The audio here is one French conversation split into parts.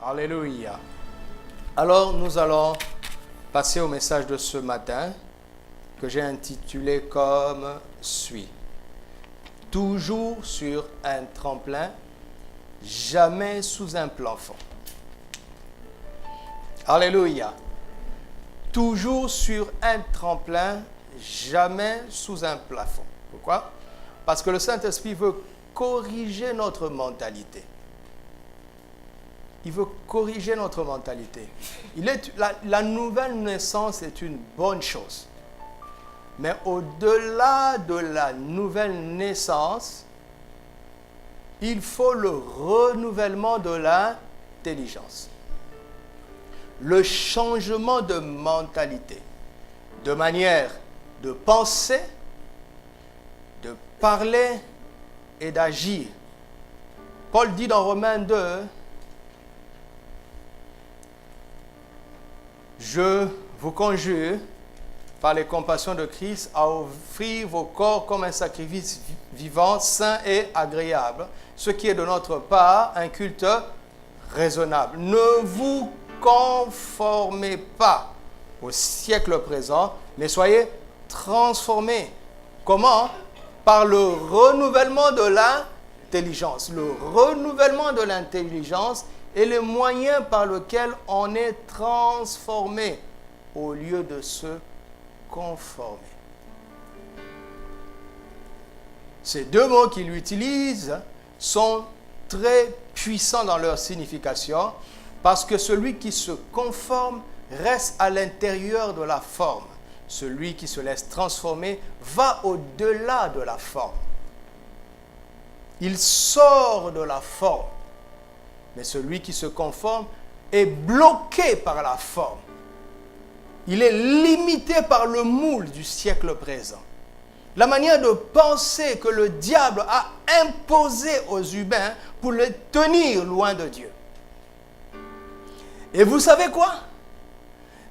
Alléluia. Alors, nous allons passer au message de ce matin que j'ai intitulé comme suit. Toujours sur un tremplin, jamais sous un plafond. Alléluia. Toujours sur un tremplin, jamais sous un plafond. Pourquoi? Parce que le Saint-Esprit veut corriger notre mentalité. Il veut corriger notre mentalité. La nouvelle naissance est une bonne chose. Mais au-delà de la nouvelle naissance, il faut le renouvellement de l'intelligence. Le changement de mentalité, de manière de penser, de parler et d'agir. Paul dit dans Romains 2, je vous conjure, par les compassions de Christ, à offrir vos corps comme un sacrifice vivant, saint et agréable, ce qui est de notre part un culte raisonnable. Ne vous conformez pas au siècle présent, mais soyez transformés. Comment? Par le renouvellement de l'intelligence. Le renouvellement de l'intelligence est le moyen par lequel on est transformé au lieu de se conformer. Ces deux mots qu'il utilise sont très puissants dans leur signification parce que celui qui se conforme reste à l'intérieur de la forme. Celui qui se laisse transformer va au-delà de la forme. Il sort de la forme. Mais celui qui se conforme est bloqué par la forme. Il est limité par le moule du siècle présent. La manière de penser que le diable a imposé aux humains pour les tenir loin de Dieu. Et vous savez quoi?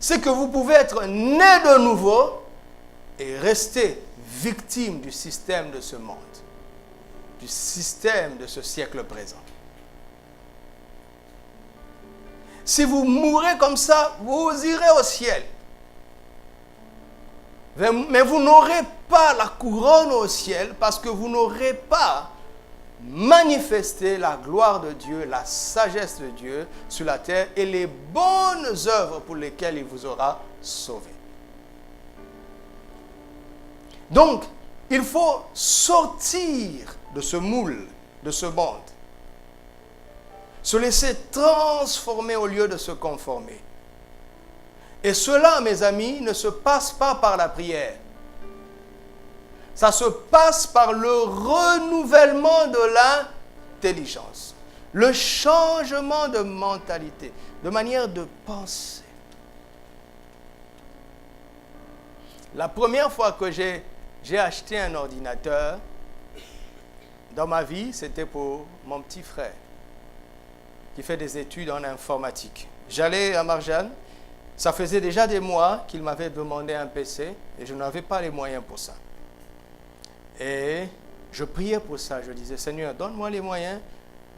C'est que vous pouvez être né de nouveau et rester victime du système de ce monde, du système de ce siècle présent. Si vous mourrez comme ça, vous irez au ciel. Mais vous n'aurez pas la couronne au ciel parce que vous n'aurez pas manifesté la gloire de Dieu, la sagesse de Dieu sur la terre et les bonnes œuvres pour lesquelles il vous aura sauvé. Donc, il faut sortir de ce moule, de ce monde. Se laisser transformer au lieu de se conformer. Et cela, mes amis, ne se passe pas par la prière. Ça se passe par le renouvellement de l'intelligence. Le changement de mentalité, de manière de penser. La première fois que j'ai acheté un ordinateur dans ma vie, c'était pour mon petit frère qui fait des études en informatique. J'allais à Marjane, ça faisait déjà des mois qu'il m'avait demandé un PC et je n'avais pas les moyens pour ça. Et je priais pour ça, je disais, Seigneur, donne-moi les moyens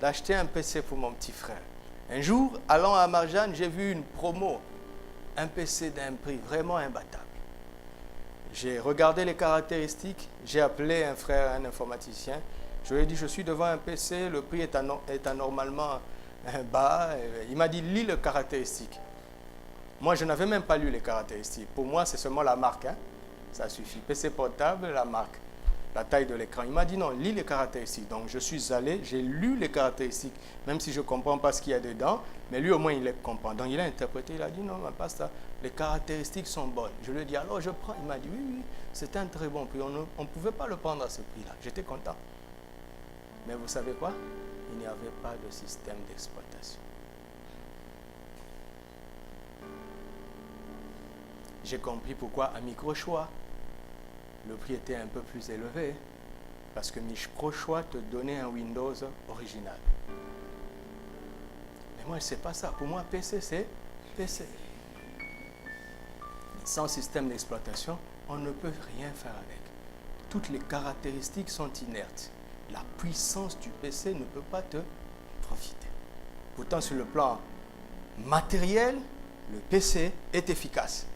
d'acheter un PC pour mon petit frère. Un jour, allant à Marjane, j'ai vu une promo, un PC d'un prix vraiment imbattable. J'ai regardé les caractéristiques, j'ai appelé un frère, un informaticien, je lui ai dit, je suis devant un PC, le prix est anormalement bas. Il m'a dit, lis les caractéristiques. Moi, je n'avais même pas lu les caractéristiques. Pour moi, c'est seulement la marque. Ça suffit. PC portable, la marque, la taille de l'écran. Il m'a dit, non, lis les caractéristiques. Donc, je suis allé, j'ai lu les caractéristiques, même si je ne comprends pas ce qu'il y a dedans. Mais lui, au moins, il les comprend. Donc, il a interprété. Il a dit, non, pasteur, les caractéristiques sont bonnes. Je lui ai dit, alors je prends. Il m'a dit, oui, c'est un très bon prix. On ne pouvait pas le prendre à ce prix-là. J'étais content. Mais vous savez quoi? Il n'y avait pas de système d'exploitation. J'ai compris pourquoi à Microchoix, le prix était un peu plus élevé, parce que Microchoix te donnait un Windows original. Mais moi, ce n'est pas ça. Pour moi, PC, c'est PC. Sans système d'exploitation, on ne peut rien faire avec. Toutes les caractéristiques sont inertes. La puissance du PC ne peut pas te profiter. Pourtant, sur le plan matériel, le PC est efficace.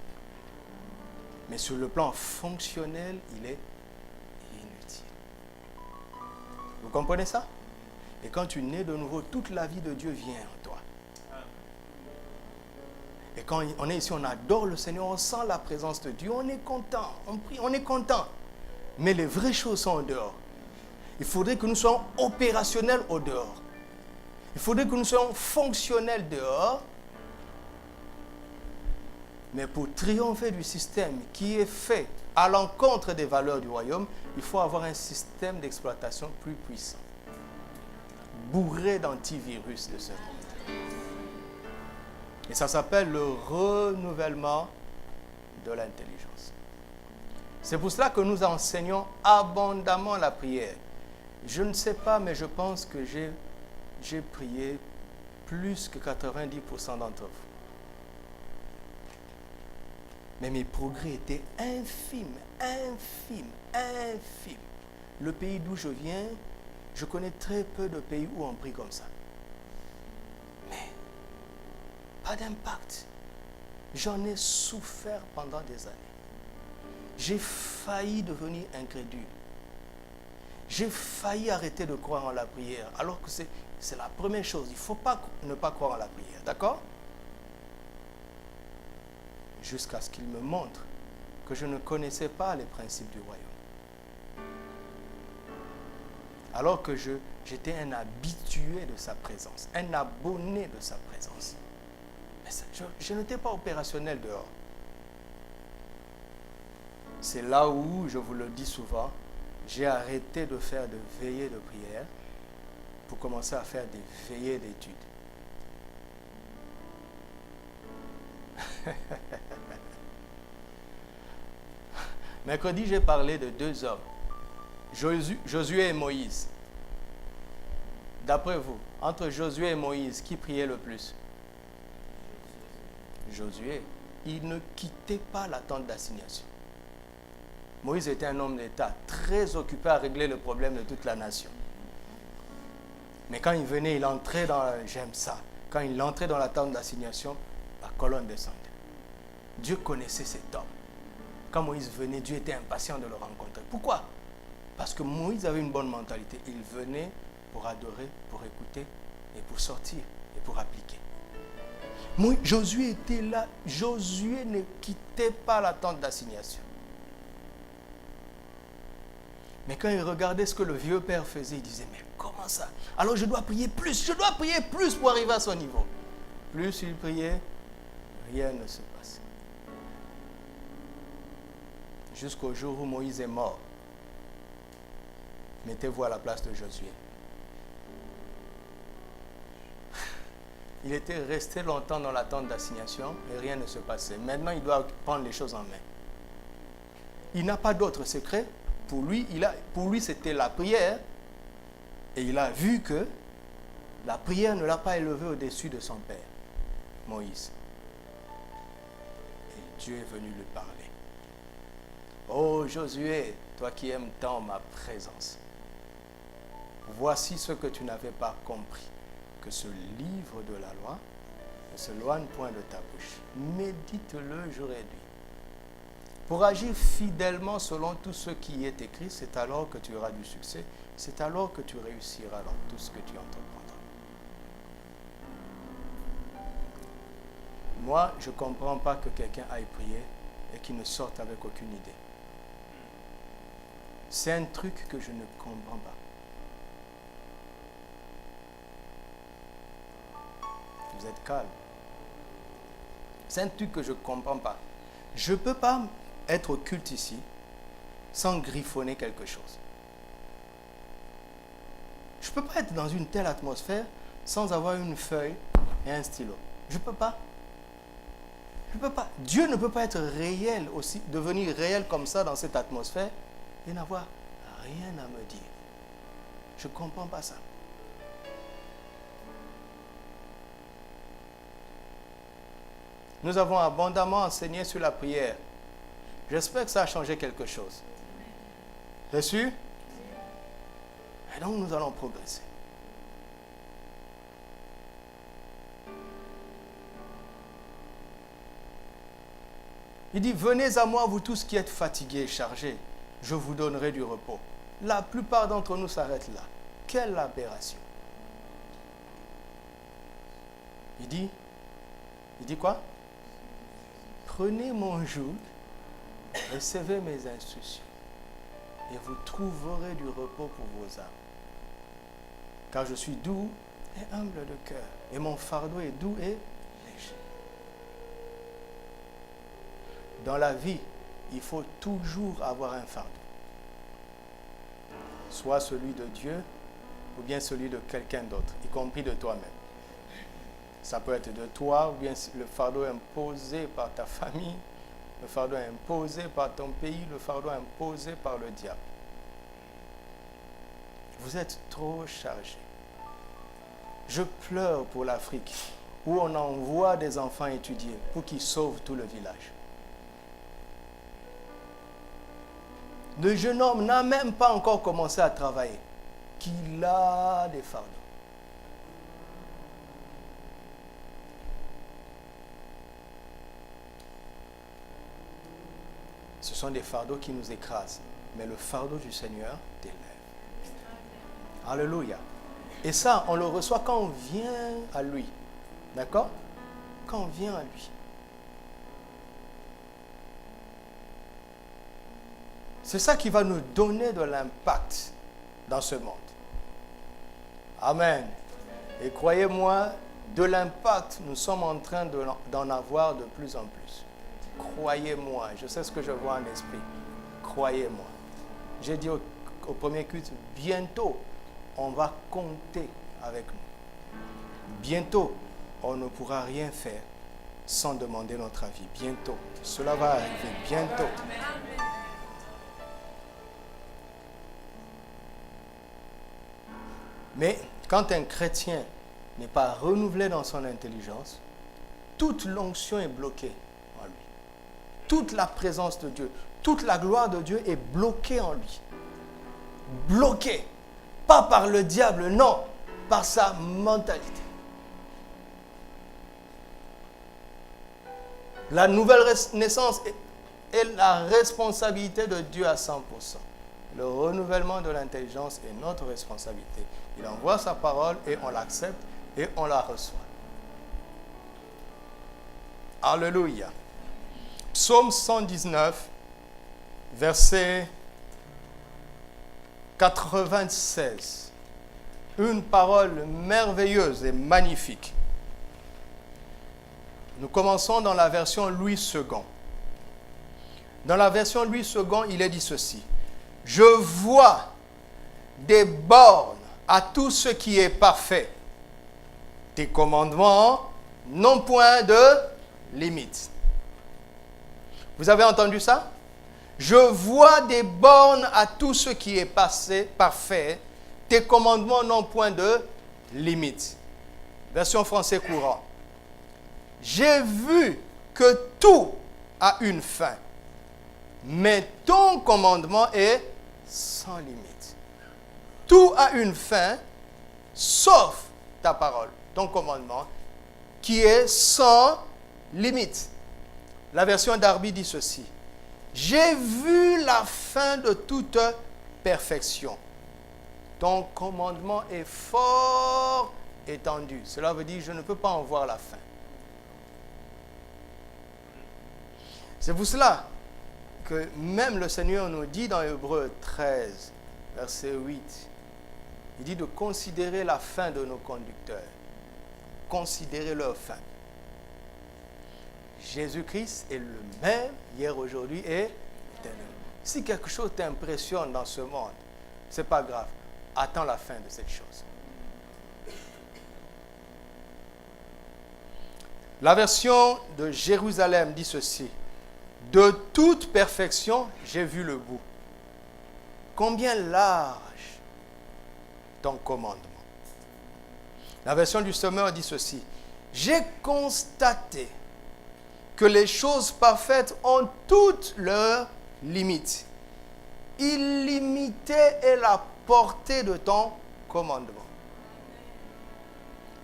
Mais sur le plan fonctionnel, il est inutile. Vous comprenez ça? Et quand tu nais de nouveau, toute la vie de Dieu vient en toi. Et quand on est ici, on adore le Seigneur, on sent la présence de Dieu, on est content, on prie, on est content. Mais les vraies choses sont au dehors. Il faudrait que nous soyons opérationnels au dehors. Il faudrait que nous soyons fonctionnels dehors. Mais pour triompher du système qui est fait à l'encontre des valeurs du royaume, il faut avoir un système d'exploitation plus puissant, bourré d'antivirus de ce monde. Et ça s'appelle le renouvellement de l'intelligence. C'est pour cela que nous enseignons abondamment la prière. Je ne sais pas, mais je pense que j'ai prié plus que 90% d'entre vous. Mais mes progrès étaient infimes. Le pays d'où je viens, je connais très peu de pays où on prie comme ça. Mais pas d'impact. J'en ai souffert pendant des années. J'ai failli devenir incrédule. J'ai failli arrêter de croire en la prière, alors que c'est la première chose. Il ne faut pas ne pas croire en la prière, d'accord? Jusqu'à ce qu'il me montre que je ne connaissais pas les principes du royaume. Alors que j'étais un habitué de sa présence, un abonné de sa présence. Mais je n'étais pas opérationnel dehors. C'est là où, je vous le dis souvent, j'ai arrêté de faire de veillées de prière pour commencer à faire des veillées d'études. Mercredi, j'ai parlé de deux hommes, Josué et Moïse. D'après vous, entre Josué et Moïse, qui priait le plus? Josué. Il ne quittait pas la tente d'assignation. Moïse était un homme d'État, très occupé à régler le problème de toute la nation. Mais quand il venait, il entrait dans... J'aime ça. Quand il entrait dans la tente d'assignation, la colonne descendait. Dieu connaissait cet homme. Quand Moïse venait, Dieu était impatient de le rencontrer. Pourquoi? Parce que Moïse avait une bonne mentalité. Il venait pour adorer, pour écouter et pour sortir et pour appliquer. Josué était là. Josué ne quittait pas la tente d'assignation. Mais quand il regardait ce que le vieux père faisait, il disait, mais comment ça? Alors je dois prier plus pour arriver à son niveau. Plus il priait, rien ne se passait. Jusqu'au jour où Moïse est mort. Mettez-vous à la place de Josué. Il était resté longtemps dans la tente d'assignation et rien ne se passait. Maintenant, il doit prendre les choses en main. Il n'a pas d'autre secret. Pour lui, c'était la prière. Et il a vu que la prière ne l'a pas élevé au-dessus de son père, Moïse. Et Dieu est venu lui parler. Oh Josué, toi qui aimes tant ma présence, voici ce que tu n'avais pas compris, que ce livre de la loi ne s'éloigne point de ta bouche. Médite-le jour et nuit. Pour agir fidèlement selon tout ce qui est écrit, c'est alors que tu auras du succès, c'est alors que tu réussiras dans tout ce que tu entreprendras. Moi, je ne comprends pas que quelqu'un aille prier et qu'il ne sorte avec aucune idée. C'est un truc que je ne comprends pas. Vous êtes calme. C'est un truc que je ne comprends pas. Je ne peux pas être au culte ici sans griffonner quelque chose. Je ne peux pas être dans une telle atmosphère sans avoir une feuille et un stylo. Je ne peux pas. Je ne peux pas. Dieu ne peut pas être réel aussi, devenir réel comme ça dans cette atmosphère et n'avoir rien à me dire. Je ne comprends pas ça. Nous avons abondamment enseigné sur la prière. J'espère que ça a changé quelque chose. C'est sûr? Et donc nous allons progresser. Il dit, venez à moi, vous tous qui êtes fatigués et chargés, je vous donnerai du repos. La plupart d'entre nous s'arrêtent là. Quelle aberration. Il dit quoi? Prenez mon joug, recevez mes instructions, et vous trouverez du repos pour vos âmes. Car je suis doux et humble de cœur, et mon fardeau est doux et léger. Dans la vie, il faut toujours avoir un fardeau. Soit celui de Dieu, ou bien celui de quelqu'un d'autre, y compris de toi-même. Ça peut être de toi, ou bien le fardeau imposé par ta famille, le fardeau imposé par ton pays, le fardeau imposé par le diable. Vous êtes trop chargés. Je pleure pour l'Afrique, où on envoie des enfants étudier pour qu'ils sauvent tout le village. Le jeune homme n'a même pas encore commencé à travailler, qu'il a des fardeaux. Ce sont des fardeaux qui nous écrasent, mais le fardeau du Seigneur t'élève. Alléluia. Et ça, on le reçoit quand on vient à lui. D'accord? Quand on vient à lui. C'est ça qui va nous donner de l'impact dans ce monde. Amen. Et croyez-moi, de l'impact, nous sommes en train d'en avoir de plus en plus. Croyez-moi, je sais ce que je vois en esprit. Croyez-moi. J'ai dit au premier culte, bientôt, on va compter avec nous. Bientôt, on ne pourra rien faire sans demander notre avis. Bientôt. Cela va arriver. Bientôt. Mais quand un chrétien n'est pas renouvelé dans son intelligence, toute l'onction est bloquée en lui. Toute la présence de Dieu, toute la gloire de Dieu est bloquée en lui. Bloquée. Pas par le diable, non, par sa mentalité. La nouvelle naissance est la responsabilité de Dieu à 100%. Le renouvellement de l'intelligence est notre responsabilité. Il envoie sa parole et on l'accepte et on la reçoit. Alléluia. Psaume 119, verset 96. Une parole merveilleuse et magnifique. Nous commençons dans la version Louis II. Dans la version Louis II, il est dit ceci. Je vois des bornes à tout ce qui est parfait. Tes commandements n'ont point de limite. Vous avez entendu ça? Je vois des bornes à tout ce qui est parfait. Tes commandements n'ont point de limite. Version français courant. J'ai vu que tout a une fin, mais ton commandement est sans limite. Tout a une fin, sauf ta parole, ton commandement, qui est sans limite. La version Darby dit ceci. J'ai vu la fin de toute perfection. Ton commandement est fort étendu. Cela veut dire, je ne peux pas en voir la fin. C'est pour cela que même le Seigneur nous dit dans Hébreux 13, verset 8, il dit de considérer la fin de nos conducteurs. Considérer leur fin. Jésus-Christ est le même hier, aujourd'hui et éternel. Si quelque chose t'impressionne dans ce monde, ce n'est pas grave. Attends la fin de cette chose. La version de Jérusalem dit ceci. De toute perfection, j'ai vu le bout. Combien large ton commandement. La version du Sommeur dit ceci. J'ai constaté que les choses parfaites ont toutes leurs limites. Illimitée est la portée de ton commandement.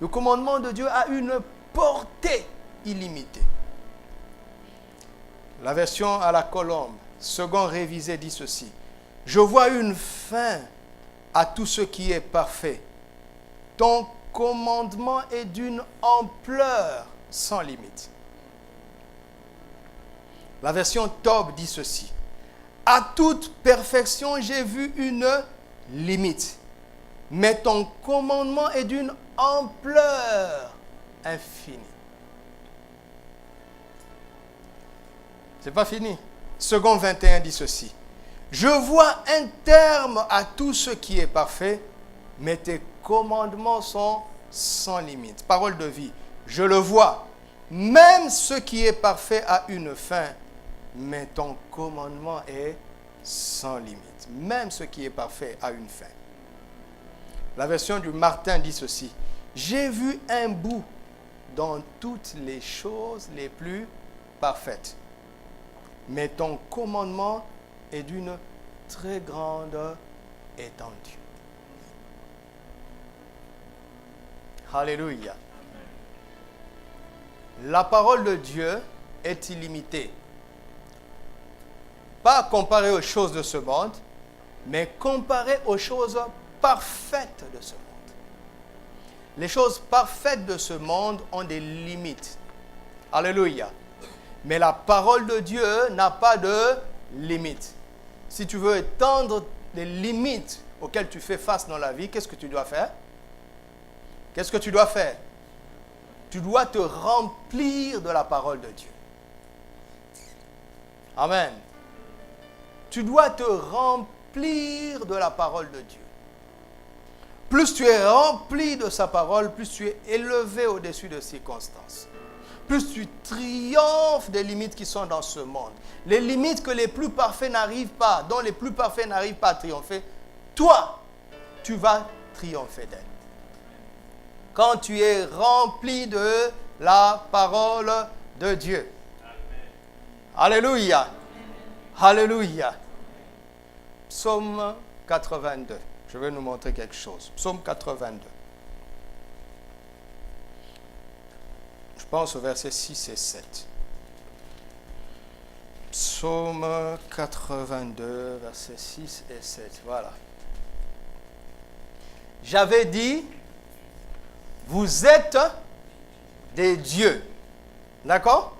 Le commandement de Dieu a une portée illimitée. La version à la colombe, second révisé, dit ceci. Je vois une fin à tout ce qui est parfait. Ton commandement est d'une ampleur sans limite. La version Tob dit ceci. À toute perfection, j'ai vu une limite. Mais ton commandement est d'une ampleur infinie. C'est pas fini. Second 21 dit ceci. Je vois un terme à tout ce qui est parfait, mais tes commandements sont sans limite. Parole de vie. Je le vois. Même ce qui est parfait a une fin, mais ton commandement est sans limite. Même ce qui est parfait a une fin. La version du Martin dit ceci. J'ai vu un bout dans toutes les choses les plus parfaites. Mais ton commandement est d'une très grande étendue. Alléluia. La parole de Dieu est illimitée. Pas comparée aux choses de ce monde, mais comparée aux choses parfaites de ce monde. Les choses parfaites de ce monde ont des limites. Alléluia. Mais la parole de Dieu n'a pas de limites. Si tu veux étendre les limites auxquelles tu fais face dans la vie, qu'est-ce que tu dois faire? Qu'est-ce que tu dois faire? Tu dois te remplir de la parole de Dieu. Amen. Tu dois te remplir de la parole de Dieu. Plus tu es rempli de sa parole, plus tu es élevé au-dessus de circonstances. Plus tu triomphes des limites qui sont dans ce monde. Les limites que les plus parfaits n'arrivent pas, dont les plus parfaits n'arrivent pas à triompher, toi, tu vas triompher d'elles. Quand tu es rempli de la parole de Dieu. Alléluia. Alléluia. Psaume 82. Je vais nous montrer quelque chose. Psaume 82. Je pense au verset 6 et 7. Psaume 82, versets 6 et 7. Voilà. J'avais dit, vous êtes des dieux. D'accord?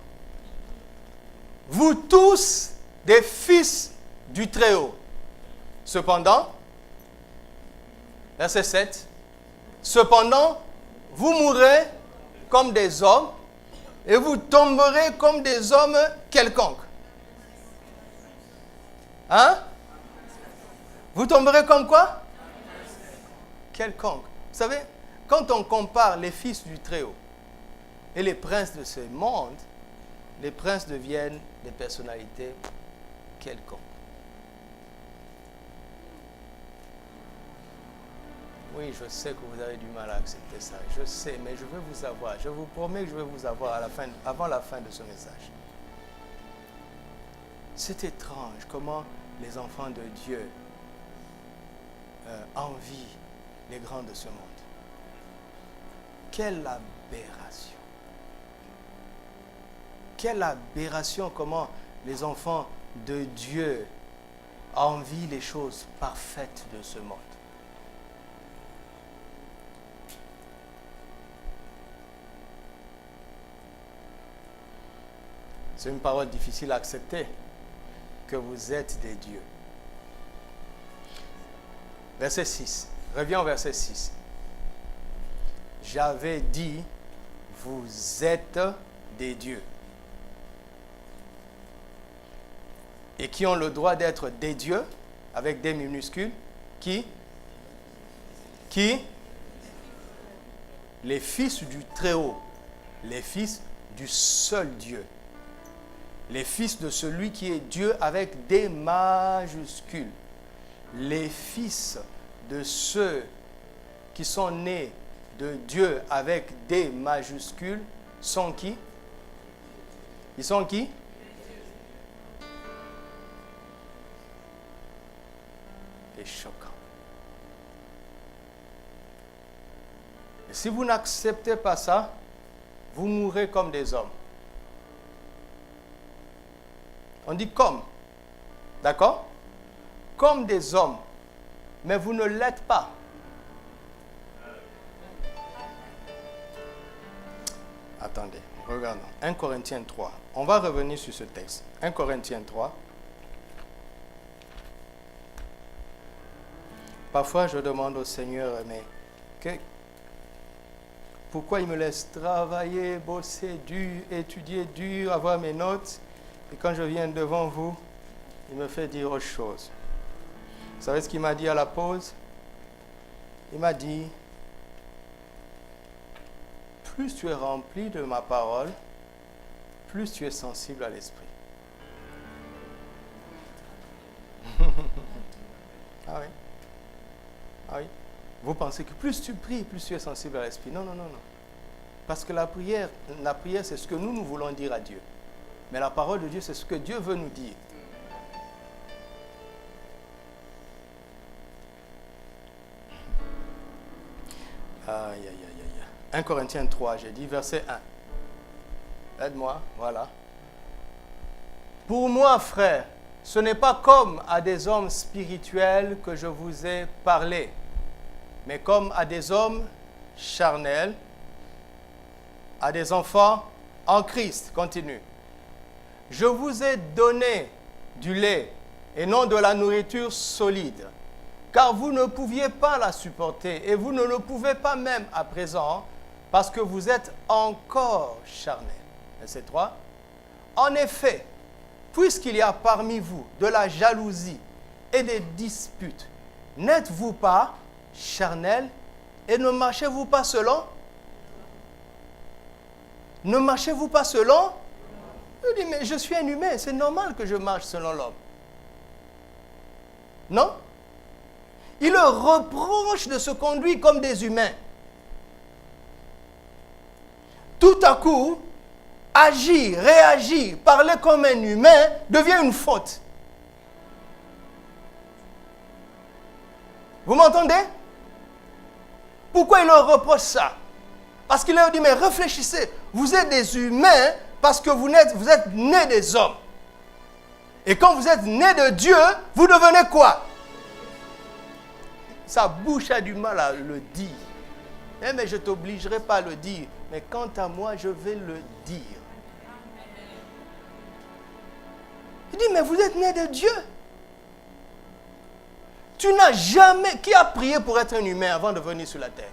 Vous tous des fils du Très-Haut. Cependant, verset 7, cependant, vous mourrez comme des hommes et vous tomberez comme des hommes quelconques. Hein? Vous tomberez comme quoi? Quelconque. Vous savez, quand on compare les fils du Très-Haut et les princes de ce monde, les princes deviennent des personnalités quelconques. Oui, je sais que vous avez du mal à accepter ça. Je sais, mais je vais vous avoir. Je vous promets que je vais vous avoir avant la fin de ce message. C'est étrange comment les enfants de Dieu envient les grands de ce monde. Quelle aberration. Quelle aberration comment les enfants de Dieu envient les choses parfaites de ce monde. C'est une parole difficile à accepter, que vous êtes des dieux. Verset 6. Reviens au verset 6. J'avais dit, vous êtes des dieux. Et qui ont le droit d'être des dieux, avec des minuscules. Qui? Les fils du Très-Haut. Les fils du seul Dieu. Les fils de celui qui est Dieu avec des majuscules. Les fils de ceux qui sont nés de Dieu avec des majuscules sont qui? Ils sont qui? C'est choquant. Et si vous n'acceptez pas ça, vous mourrez comme des hommes. On dit comme. D'accord? Comme des hommes. Mais vous ne l'êtes pas. Attendez, regardons. 1 Corinthiens 3. On va revenir sur ce texte. 1 Corinthiens 3. Parfois, je demande au Seigneur, mais pourquoi il me laisse travailler, bosser dur, étudier dur, avoir mes notes, et quand je viens devant vous, il me fait dire autre chose. Vous savez ce qu'il m'a dit à la pause? Il m'a dit, plus tu es rempli de ma parole, plus tu es sensible à l'esprit. Ah oui. Ah oui. Vous pensez que plus tu pries, plus tu es sensible à l'esprit. Non, non, non, non. Parce que la prière, c'est ce que nous voulons dire à Dieu. Mais la parole de Dieu, c'est ce que Dieu veut nous dire. Aïe, aïe, aïe, aïe. 1 Corinthiens 3, j'ai dit verset 1. Aide-moi, voilà. Pour moi, frère, ce n'est pas comme à des hommes spirituels que je vous ai parlé, mais comme à des hommes charnels, à des enfants en Christ. Continue. Je vous ai donné du lait et non de la nourriture solide, car vous ne pouviez pas la supporter et vous ne le pouvez pas même à présent, parce que vous êtes encore charnels. Verset 3. En effet, puisqu'il y a parmi vous de la jalousie et des disputes, n'êtes-vous pas charnels et ne marchez-vous pas selon? Ne marchez-vous pas selon? Je dis, mais je suis un humain, c'est normal que je marche selon l'homme. Non? Il leur reproche de se conduire comme des humains. Tout à coup, agir, réagir, parler comme un humain devient une faute. Vous m'entendez? Pourquoi il leur reproche ça? Parce qu'il leur dit, mais réfléchissez, vous êtes des humains parce que vous êtes nés des hommes. Et quand vous êtes nés de Dieu, vous devenez quoi? Sa bouche a du mal à le dire. Eh, mais je ne t'obligerai pas à le dire. Mais quant à moi, je vais le dire. Il dit, mais vous êtes nés de Dieu. Tu n'as jamais... Qui a prié pour être un humain avant de venir sur la terre?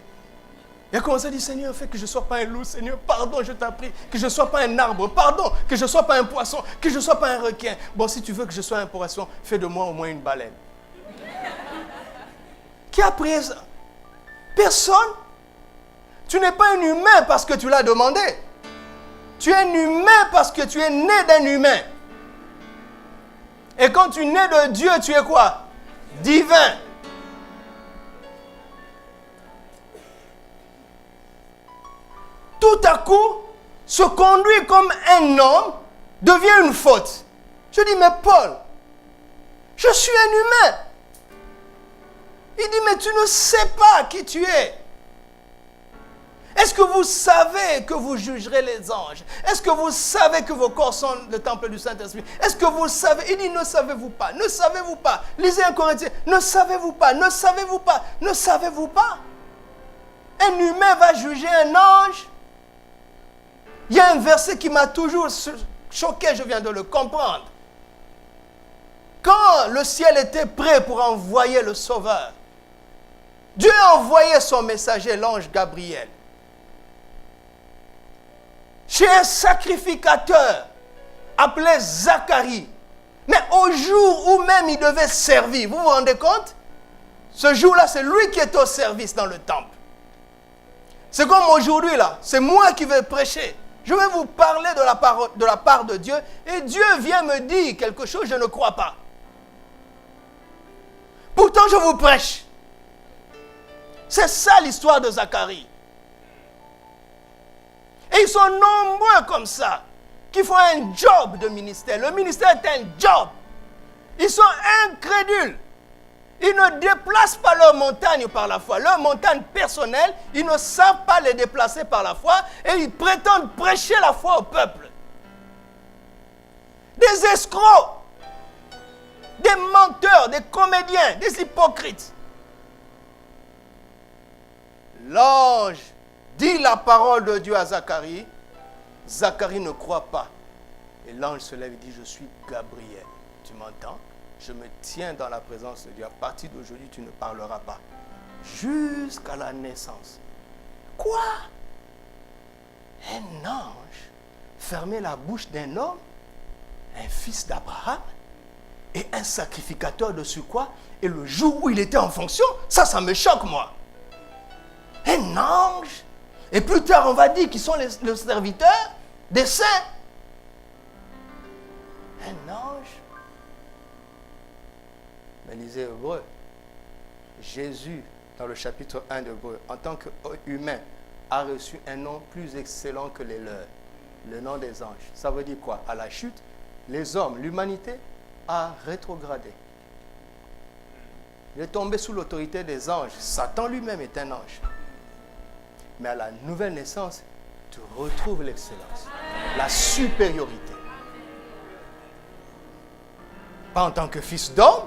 Il a commencé à dire, Seigneur, fais que je ne sois pas un loup, Seigneur, pardon, je t'en prie, que je ne sois pas un arbre, pardon, que je ne sois pas un poisson, que je ne sois pas un requin. Bon, si tu veux que je sois un poisson, fais de moi au moins une baleine. Qui a prié ça? Personne. Tu n'es pas un humain parce que tu l'as demandé. Tu es un humain parce que tu es né d'un humain. Et quand tu es né de Dieu, tu es quoi? Divin. Tout à coup, se conduire comme un homme devient une faute. Je dis, mais Paul, je suis un humain. Il dit, mais tu ne sais pas qui tu es. Est-ce que vous savez que vous jugerez les anges? Est-ce que vous savez que vos corps sont le temple du Saint-Esprit? Est-ce que vous savez? Il dit, ne savez-vous pas? Ne savez-vous pas? Lisez un Corinthien. Ne savez-vous pas? Ne savez-vous pas? Ne savez-vous pas? Un humain va juger un ange. Il y a un verset qui m'a toujours choqué, je viens de le comprendre. Quand le ciel était prêt pour envoyer le Sauveur, Dieu a envoyé son messager, l'ange Gabriel, chez un sacrificateur appelé Zacharie. Mais au jour où même il devait servir, vous vous rendez compte? Ce jour-là, c'est lui qui est au service dans le temple. C'est comme aujourd'hui, là, c'est moi qui vais prêcher. Je vais vous parler de la part de Dieu et Dieu vient me dire quelque chose, je ne crois pas. Pourtant, je vous prêche. C'est ça l'histoire de Zacharie. Et ils sont nombreux comme ça, qui font un job de ministère. Le ministère est un job. Ils sont incrédules. Ils ne déplacent pas leurs montagnes par la foi. Leurs montagnes personnelles, ils ne savent pas les déplacer par la foi et ils prétendent prêcher la foi au peuple. des escrocs, des menteurs, des comédiens, des hypocrites. L'ange dit la parole de Dieu à Zacharie. Zacharie ne croit pas. Et l'ange se lève et dit, je suis Gabriel. Tu m'entends? Je me tiens dans la présence de Dieu. À partir d'aujourd'hui, tu ne parleras pas. Jusqu'à la naissance. Quoi? Un ange fermer la bouche d'un homme, un fils d'Abraham, et un sacrificateur de surcroît, et le jour où il était en fonction, ça me choque, moi. Un ange. Et plus tard, on va dire qu'ils sont les serviteurs des saints. Un ange. Mais lisez Hébreu. Jésus, dans le chapitre 1 d'Hébreu, en tant qu'humain, a reçu un nom plus excellent que les leurs. Le nom des anges. Ça veut dire quoi? À la chute, les hommes, l'humanité a rétrogradé. Il est tombé sous l'autorité des anges. Satan lui-même est un ange. Mais à la nouvelle naissance, tu retrouves l'excellence, la supériorité. Pas en tant que fils d'homme.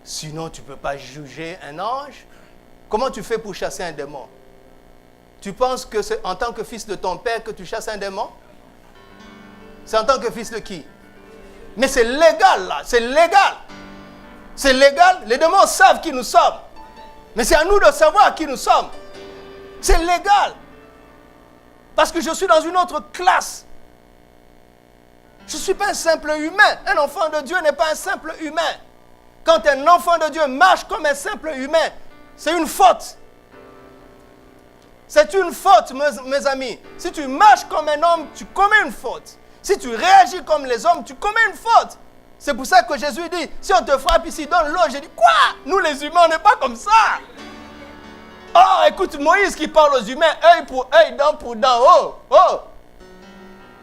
Sinon, tu ne peux pas juger un ange. Comment tu fais pour chasser un démon? Tu penses que c'est en tant que fils de ton père que tu chasses un démon? C'est en tant que fils de qui? Mais c'est légal là, c'est légal. C'est légal, les démons savent qui nous sommes. Mais c'est à nous de savoir qui nous sommes. C'est légal. Parce que je suis dans une autre classe. Je ne suis pas un simple humain. Un enfant de Dieu n'est pas un simple humain. Quand un enfant de Dieu marche comme un simple humain, c'est une faute. C'est une faute, mes amis. Si tu marches comme un homme, tu commets une faute. Si tu réagis comme les hommes, tu commets une faute. C'est pour ça que Jésus dit, si on te frappe ici, donne l'eau. J'ai dit, quoi? Nous les humains, on n'est pas comme ça. Oh, écoute, Moïse qui parle aux humains, œil pour œil, dent pour dent. Oh, oh.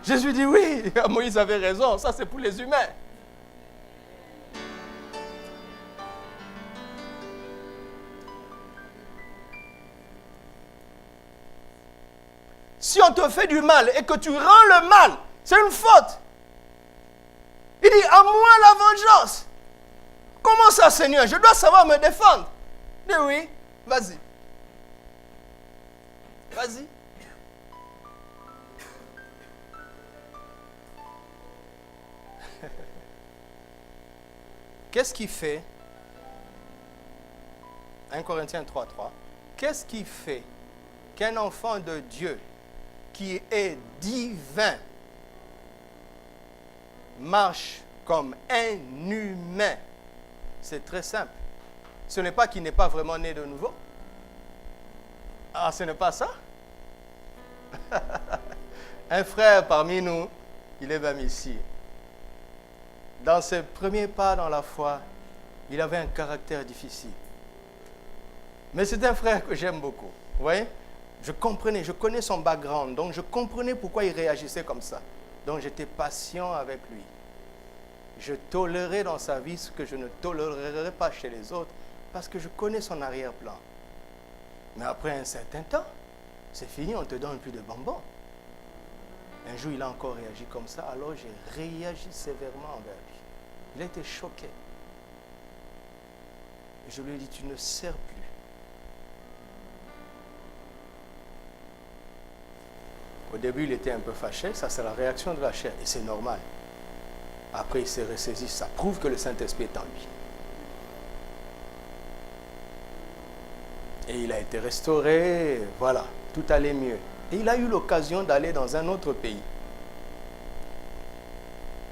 Jésus dit, oui, Moïse avait raison, ça c'est pour les humains. Si on te fait du mal et que tu rends le mal, c'est une faute. Il dit, à moi la vengeance. Comment ça, Seigneur? Je dois savoir me défendre. Il dit, oui, vas-y. Vas-y. Qu'est-ce qui fait 1 Corinthiens 3:3. Qu'est-ce qui fait qu'un enfant de Dieu qui est divin marche comme un humain? C'est très simple. Ce n'est pas qu'il n'est pas vraiment né de nouveau. Ah, ce n'est pas ça? Un frère parmi nous, il est même ici. Dans ses premiers pas dans la foi, il avait un caractère difficile. Mais c'est un frère que j'aime beaucoup. Vous voyez? Je connais son background, donc je comprenais pourquoi il réagissait comme ça. Donc j'étais patient avec lui. Je tolérais dans sa vie ce que je ne tolérerais pas chez les autres, parce que je connais son arrière-plan. Mais après un certain temps, c'est fini, on ne te donne plus de bonbons. Un jour, il a encore réagi comme ça, alors j'ai réagi sévèrement envers lui. Il a été choqué. Et je lui ai dit, tu ne sers plus. Au début, il était un peu fâché, ça c'est la réaction de la chair, et c'est normal. Après, il s'est ressaisi, ça prouve que le Saint-Esprit est en lui. Et il a été restauré, voilà, tout allait mieux. Et il a eu l'occasion d'aller dans un autre pays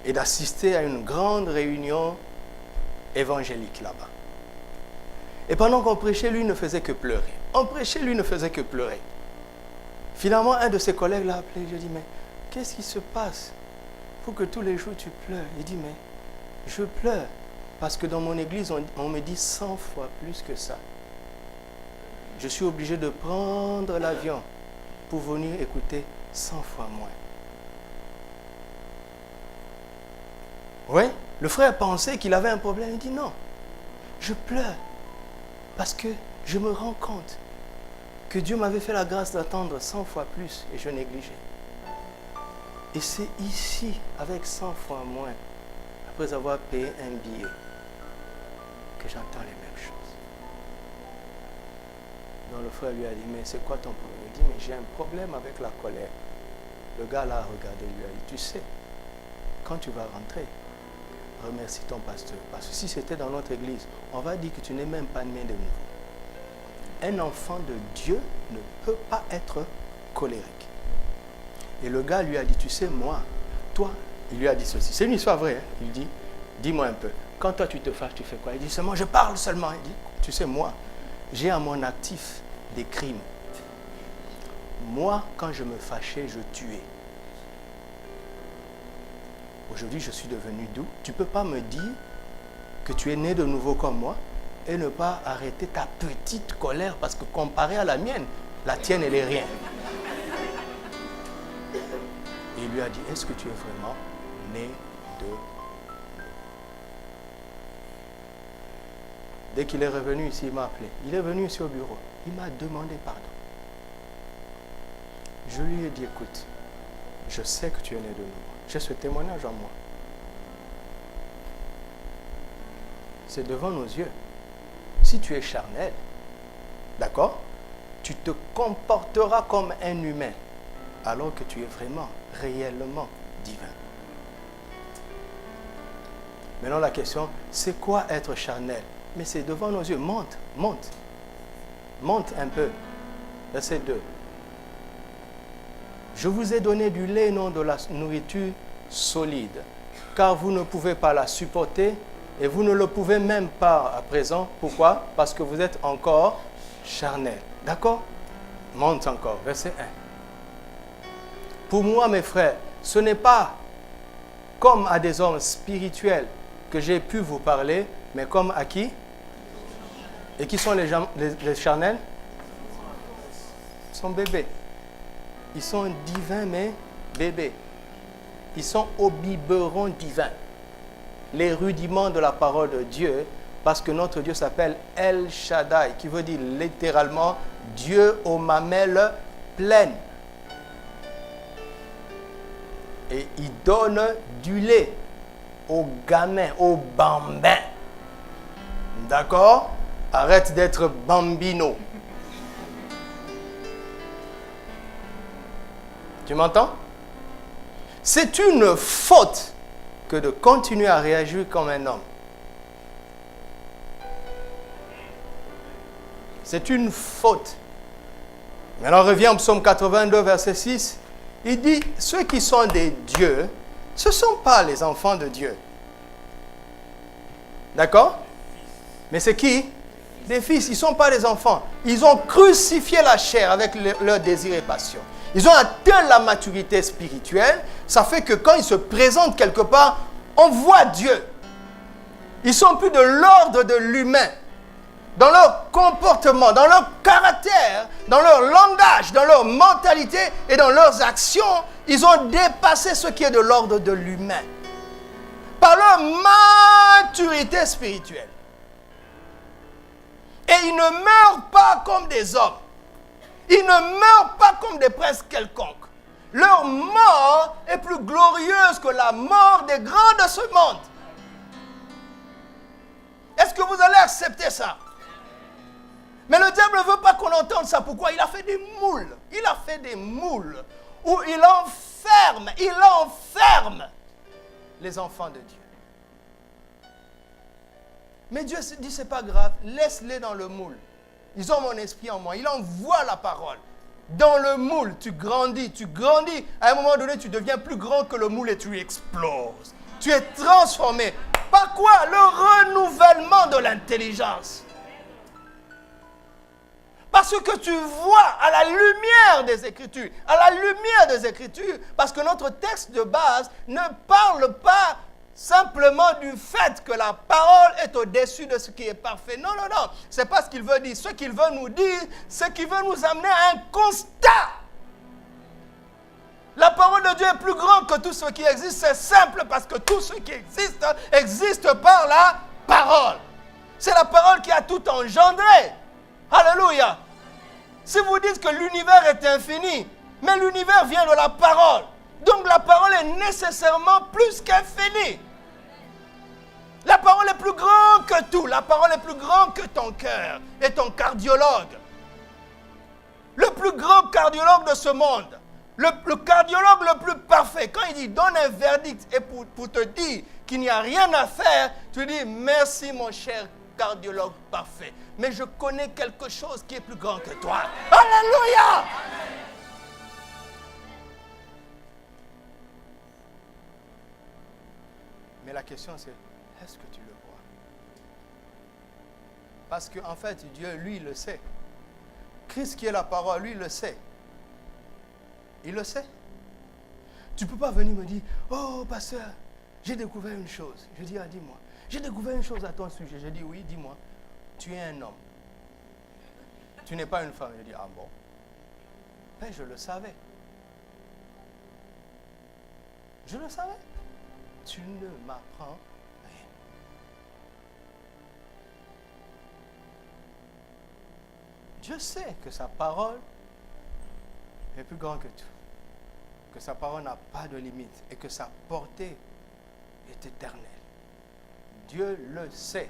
et d'assister à une grande réunion évangélique là-bas. Et pendant qu'on prêchait, lui ne faisait que pleurer. On prêchait, lui ne faisait que pleurer. Finalement, un de ses collègues l'a appelé. Je lui ai dit, mais qu'est-ce qui se passe? Il faut que tous les jours tu pleures. Il dit, mais je pleure parce que dans mon église, on me dit 100 fois plus que ça. Je suis obligé de prendre l'avion pour venir écouter 100 fois moins. Oui, le frère pensait qu'il avait un problème. Il dit non, je pleure parce que je me rends compte que Dieu m'avait fait la grâce d'attendre 100 fois plus et je négligeais. Et c'est ici, avec 100 fois moins, après avoir payé un billet, que j'entends les mêmes choses. Donc le frère lui a dit, mais c'est quoi ton problème? Il dit, mais j'ai un problème avec la colère. Le gars l'a regardé, lui a dit, tu sais, quand tu vas rentrer, remercie ton pasteur. Parce que si c'était dans notre église, on va dire que tu n'es même pas né de nouveau. Un enfant de Dieu ne peut pas être colérique. Et le gars lui a dit, tu sais, moi, toi, il lui a dit ceci. C'est une histoire vraie. Hein? Il dit, dis-moi un peu, quand toi tu te fâches, tu fais quoi? Il dit, seulement, je parle seulement. Il dit, tu sais, moi, j'ai à mon actif des crimes. Moi, quand je me fâchais, je tuais. Aujourd'hui, je suis devenu doux. Tu ne peux pas me dire que tu es né de nouveau comme moi et ne pas arrêter ta petite colère parce que comparée à la mienne, la tienne, elle est rien. Et il lui a dit, est-ce que tu es vraiment né de nouveau? Dès qu'il est revenu ici, il m'a appelé. Il est venu ici au bureau. Il m'a demandé pardon. Je lui ai dit, écoute, je sais que tu es né de nouveau. J'ai ce témoignage en moi. C'est devant nos yeux. Si tu es charnel, d'accord, tu te comporteras comme un humain, alors que tu es vraiment, réellement divin. Maintenant la question, c'est quoi être charnel? Mais c'est devant nos yeux. Monte, monte. Monte un peu. Verset 2. Je vous ai donné du lait, non de la nourriture solide, car vous ne pouvez pas la supporter et vous ne le pouvez même pas à présent. Pourquoi? Parce que vous êtes encore charnel. D'accord? Monte encore. Verset 1. Pour moi, mes frères, ce n'est pas comme à des hommes spirituels que j'ai pu vous parler, mais comme à qui? Et qui sont les charnels? Ils sont bébés. Ils sont divins, mais bébés. Ils sont au biberon divin. Les rudiments de la parole de Dieu, parce que notre Dieu s'appelle El Shaddai, qui veut dire littéralement Dieu aux mamelles pleines. Et il donne du lait aux gamins, aux bambins. D'accord? Arrête d'être bambino. Tu m'entends? C'est une faute que de continuer à réagir comme un homme. C'est une faute. Maintenant, on revient au psaume 82, verset 6. Il dit, ceux qui sont des dieux, ce ne sont pas les enfants de Dieu. D'accord? Mais c'est qui? Des fils. Ils ne sont pas des enfants. Ils ont crucifié la chair avec leurs désirs et passions. Ils ont atteint la maturité spirituelle. Ça fait que quand ils se présentent quelque part, on voit Dieu. Ils sont plus de l'ordre de l'humain. Dans leur comportement, dans leur caractère, dans leur langage, dans leur mentalité et dans leurs actions, ils ont dépassé ce qui est de l'ordre de l'humain. Par leur maturité spirituelle. Et ils ne meurent pas comme des hommes. Ils ne meurent pas comme des princes quelconques. Leur mort est plus glorieuse que la mort des grands de ce monde. Est-ce que vous allez accepter ça? Mais le diable ne veut pas qu'on entende ça. Pourquoi? Il a fait des moules. Il a fait des moules où il enferme les enfants de Dieu. Mais Dieu dit, c'est pas grave, laisse-les dans le moule. Ils ont mon esprit en moi, ils envoient la parole. Dans le moule, tu grandis. À un moment donné, tu deviens plus grand que le moule et tu exploses. Tu es transformé. Par quoi? Le renouvellement de l'intelligence. Parce que tu vois à la lumière des Écritures. À la lumière des Écritures. Parce que notre texte de base ne parle pas simplement du fait que la parole est au-dessus de ce qui est parfait. Non. C'est pas ce qu'il veut dire. Ce qu'il veut nous dire, c'est qu'il veut nous amener à un constat. La parole de Dieu est plus grande que tout ce qui existe. C'est simple parce que tout ce qui existe par la parole. C'est la parole qui a tout engendré. Alléluia. Si vous dites que l'univers est infini, mais l'univers vient de la parole. Donc la parole est nécessairement plus qu'infinie. La parole est plus grande que tout. La parole est plus grande que ton cœur et ton cardiologue. Le plus grand cardiologue de ce monde. Le cardiologue le plus parfait. Quand il dit donne un verdict et pour te dire qu'il n'y a rien à faire, tu dis merci mon cher cardiologue parfait. Mais je connais quelque chose qui est plus grand que toi. Alléluia! Mais la question c'est, est-ce que tu le vois? Parce qu'en fait, Dieu, lui, le sait. Christ qui est la parole, lui, le sait. Il le sait. Tu ne peux pas venir me dire, oh, pasteur, j'ai découvert une chose. Je dis, ah, dis-moi. J'ai découvert une chose à ton sujet. Je dis, oui, dis-moi. Tu es un homme. Tu n'es pas une femme. Je dis, ah bon. Mais je le savais. Je le savais. Tu ne m'apprends rien. Dieu sait que sa parole est plus grande que tout. Que sa parole n'a pas de limite et que sa portée est éternelle. Dieu le sait.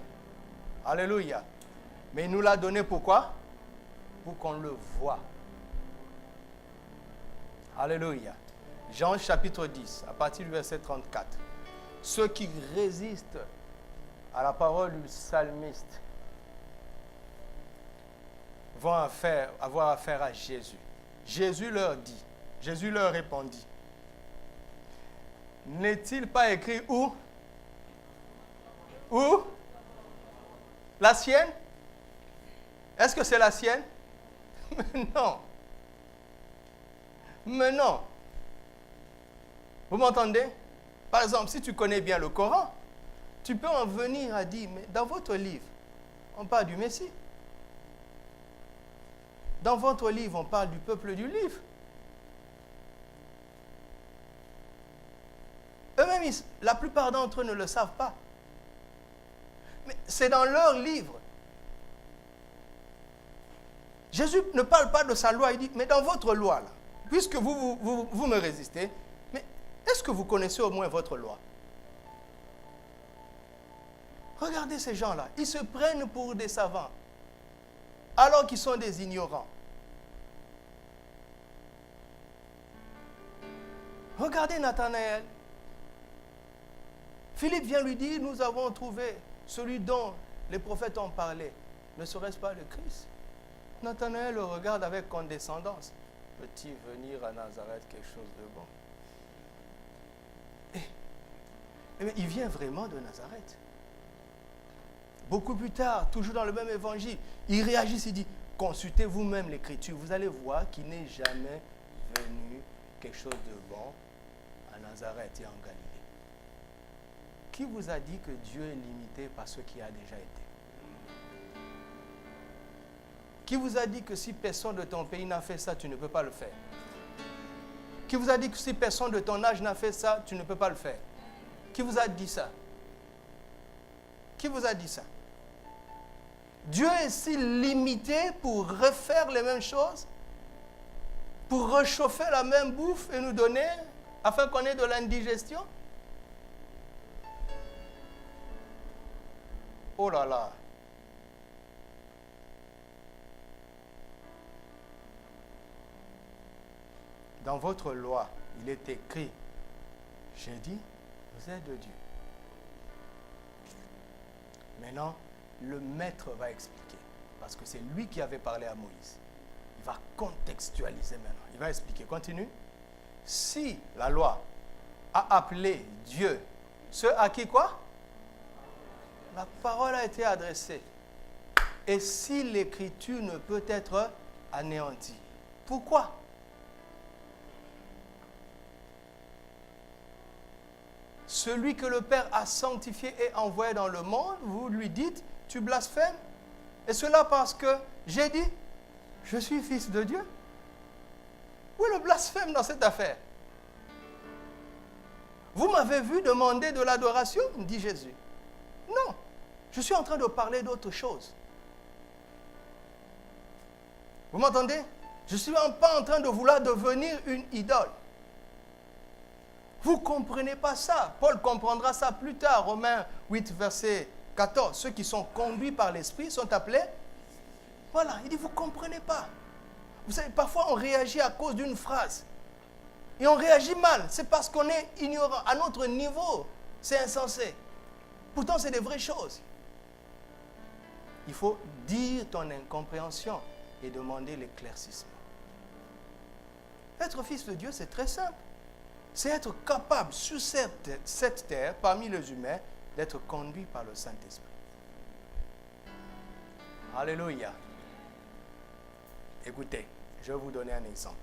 Alléluia. Mais il nous l'a donné pourquoi? Pour qu'on le voie. Alléluia. Jean chapitre 10, à partir du verset 34. Ceux qui résistent à la parole du psalmiste vont avoir affaire à Jésus. Jésus leur dit, Jésus leur répondit, n'est-il pas écrit où? Où? La sienne? Est-ce que c'est la sienne? Mais non. Mais non. Vous m'entendez? Par exemple, si tu connais bien le Coran, tu peux en venir à dire, mais dans votre livre, on parle du Messie. Dans votre livre, on parle du peuple du livre. Eux-mêmes, la plupart d'entre eux ne le savent pas. Mais c'est dans leur livre. Jésus ne parle pas de sa loi, il dit, mais dans votre loi, là, puisque vous me résistez, mais est-ce que vous connaissez au moins votre loi? Regardez ces gens-là, ils se prennent pour des savants, alors qu'ils sont des ignorants. Regardez Nathanaël. Philippe vient lui dire, nous avons trouvé celui dont les prophètes ont parlé. Ne serait-ce pas le Christ? Nathanaël le regarde avec condescendance. Peut-il venir à Nazareth quelque chose de bon? Et il vient vraiment de Nazareth. Beaucoup plus tard, toujours dans le même évangile, il réagit, il dit, consultez vous-même l'écriture, vous allez voir qu'il n'est jamais venu quelque chose de bon à Nazareth et en Galilée. Qui vous a dit que Dieu est limité par ce qui a déjà été? Qui vous a dit que si personne de ton pays n'a fait ça, tu ne peux pas le faire? Qui vous a dit que si personne de ton âge n'a fait ça, tu ne peux pas le faire? Qui vous a dit ça? Qui vous a dit ça? Dieu est si limité pour refaire les mêmes choses, pour réchauffer la même bouffe et nous donner, afin qu'on ait de l'indigestion? Oh là là! Dans votre loi, il est écrit, j'ai dit, vous êtes de Dieu. Maintenant, le maître va expliquer, parce que c'est lui qui avait parlé à Moïse. Il va contextualiser maintenant. Il va expliquer. Continue. Si la loi a appelé Dieu, ceux à qui quoi? La parole a été adressée. Et si l'écriture ne peut être anéantie, pourquoi? Celui que le Père a sanctifié et envoyé dans le monde, vous lui dites, tu blasphèmes? Et cela parce que j'ai dit, je suis fils de Dieu? Où est le blasphème dans cette affaire? Vous m'avez vu demander de l'adoration, dit Jésus. Non, je suis en train de parler d'autre chose. Vous m'entendez? Je ne suis pas en train de vouloir devenir une idole. Vous ne comprenez pas ça. Paul comprendra ça plus tard. Romains 8, verset 14. Ceux qui sont conduits par l'Esprit sont appelés. Voilà, il dit, vous ne comprenez pas. Vous savez, parfois on réagit à cause d'une phrase. Et on réagit mal. C'est parce qu'on est ignorant. À notre niveau, c'est insensé. Pourtant, c'est des vraies choses. Il faut dire ton incompréhension et demander l'éclaircissement. Être fils de Dieu, c'est très simple. C'est être capable, sur cette terre, parmi les humains, d'être conduit par le Saint-Esprit. Alléluia. Écoutez, je vais vous donner un exemple.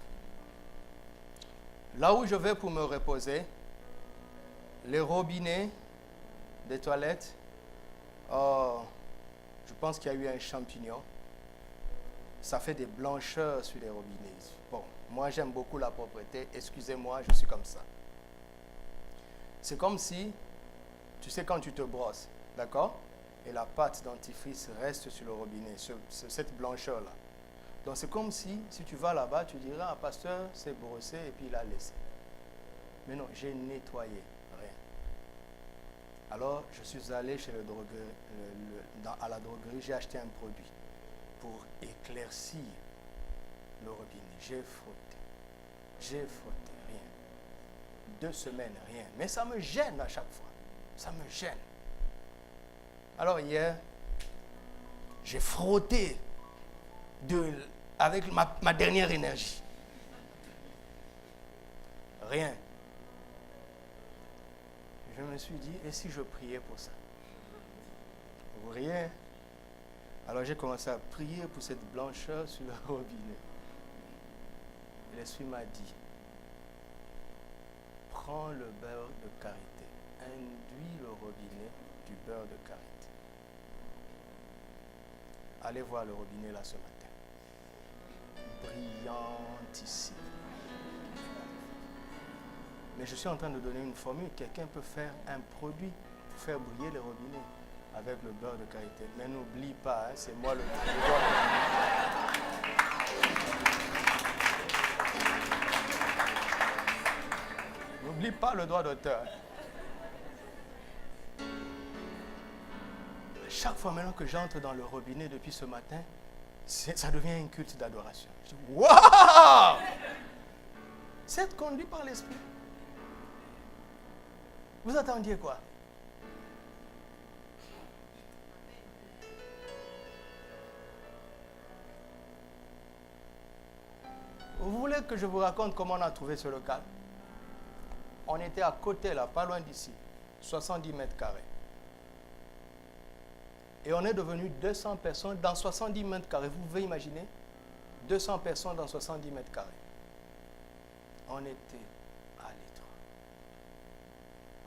Là où je vais pour me reposer, les robinets des toilettes, je pense qu'il y a eu un champignon. Ça fait des blancheurs sur les robinets. Bon, moi j'aime beaucoup la propreté. Excusez-moi, je suis comme ça. C'est comme si, tu sais quand tu te brosses, d'accord? Et la pâte dentifrice reste sur le robinet, sur cette blancheur-là. Donc c'est comme si tu vas là-bas, tu diras, ah, pasteur, c'est brossé et puis il a laissé. Mais non, j'ai nettoyé, rien. Alors, je suis allé chez le drogueur, à la droguerie, j'ai acheté un produit pour éclaircir le robinet. J'ai frotté, rien. 2 semaines, rien. Mais ça me gêne à chaque fois. Ça me gêne. Alors hier, j'ai frotté avec ma dernière énergie. Rien. Je me suis dit, et si je priais pour ça? Rien. Alors j'ai commencé à prier pour cette blancheur sur le robinet. Et l'Esprit m'a dit, prends le beurre de karité, induis le robinet du beurre de karité. Allez voir le robinet là ce matin. Brillantissime. Mais je suis en train de donner une formule. Quelqu'un peut faire un produit pour faire briller les robinets avec le beurre de karité. Mais n'oublie pas, hein, c'est moi le N'oublie pas le droit d'auteur. Chaque fois maintenant que j'entre dans le robinet depuis ce matin, ça devient un culte d'adoration. Je dis, waouh! C'est être conduit par l'Esprit. Vous attendiez quoi? Vous voulez que je vous raconte comment on a trouvé ce local? On était à côté là, pas loin d'ici, 70 mètres carrés. Et on est devenu 200 personnes dans 70 mètres carrés. Vous pouvez imaginer? 200 personnes dans 70 mètres carrés. On était à l'étroit.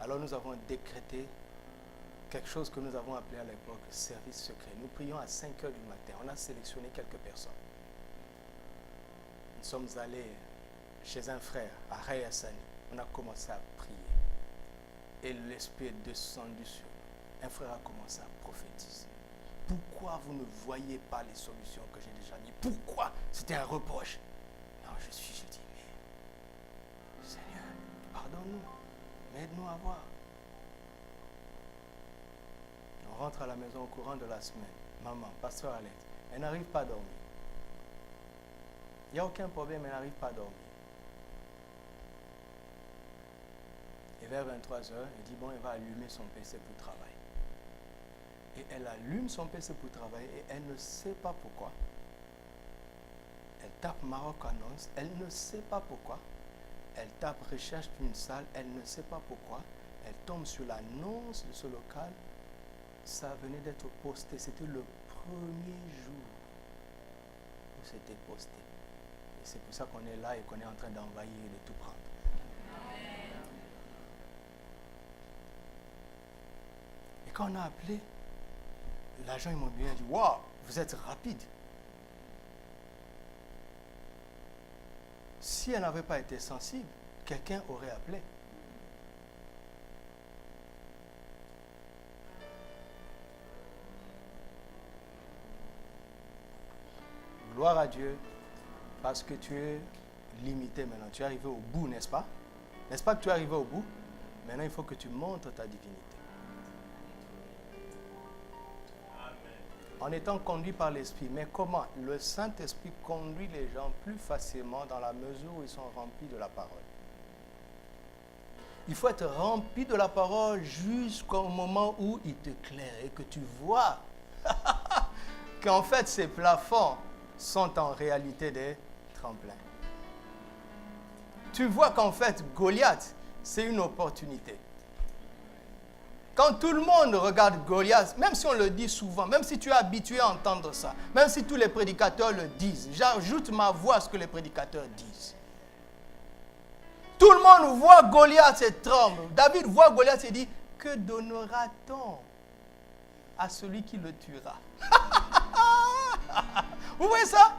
Alors nous avons décrété quelque chose que nous avons appelé à l'époque service secret. Nous prions à 5 heures du matin. On a sélectionné quelques personnes. Nous sommes allés chez un frère à Hayassani. On a commencé à prier. Et l'Esprit est descendu sur nous. Un frère a commencé à prophétiser. Pourquoi vous ne voyez pas les solutions que j'ai déjà mises? Pourquoi? C'était un reproche. Non, je dis, mais Seigneur, pardonne-nous, mais aide-nous à voir. On rentre à la maison au courant de la semaine. Maman, pasteur Alette, elle n'arrive pas à dormir. Il n'y a aucun problème, elle n'arrive pas à dormir. Et vers 23h, elle dit, bon, elle va allumer son PC pour travailler. Et elle allume son PC pour travailler et elle ne sait pas pourquoi. Elle tape Maroc Annonce, elle ne sait pas pourquoi. Elle tape recherche d'une salle, elle ne sait pas pourquoi. Elle tombe sur l'annonce de ce local. Ça venait d'être posté. C'était le premier jour où c'était posté. Et c'est pour ça qu'on est là et qu'on est en train d'envahir et de tout prendre. Et quand on a appelé, l'agent immobilier a dit, waouh, vous êtes rapide. Si elle n'avait pas été sensible, quelqu'un aurait appelé. Gloire à Dieu, parce que tu es limité maintenant. Tu es arrivé au bout, n'est-ce pas? N'est-ce pas que tu es arrivé au bout? Maintenant, il faut que tu montres ta divinité. En étant conduit par l'Esprit. Mais comment? Le Saint-Esprit conduit les gens plus facilement dans la mesure où ils sont remplis de la parole. Il faut être rempli de la parole jusqu'au moment où il t'éclaire et que tu vois qu'en fait ces plafonds sont en réalité des tremplins. Tu vois qu'en fait Goliath, c'est une opportunité. Quand tout le monde regarde Goliath, même si on le dit souvent, même si tu es habitué à entendre ça, même si tous les prédicateurs le disent, j'ajoute ma voix à ce que les prédicateurs disent. Tout le monde voit Goliath et tremble. David voit Goliath et dit, que donnera-t-on à celui qui le tuera? Vous voyez ça?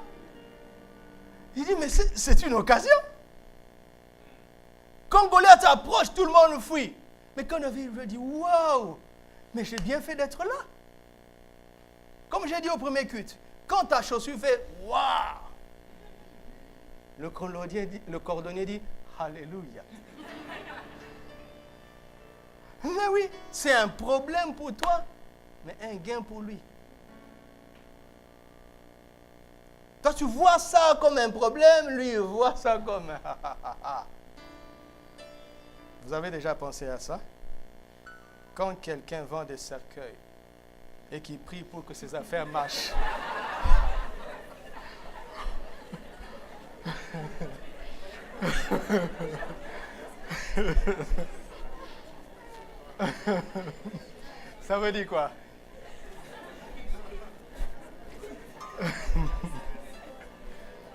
Il dit, mais c'est une occasion. Quand Goliath approche, tout le monde fuit. Mais quand David veut dire, waouh, mais j'ai bien fait d'être là. Comme j'ai dit au premier culte, quand ta chaussure fait, waouh, le cordonnier dit, alléluia. Mais oui, c'est un problème pour toi, mais un gain pour lui. Toi, tu vois ça comme un problème, lui, il voit ça comme un... Vous avez déjà pensé à ça? Quand quelqu'un vend des cercueils et qui prie pour que ses affaires marchent. Ça veut dire quoi?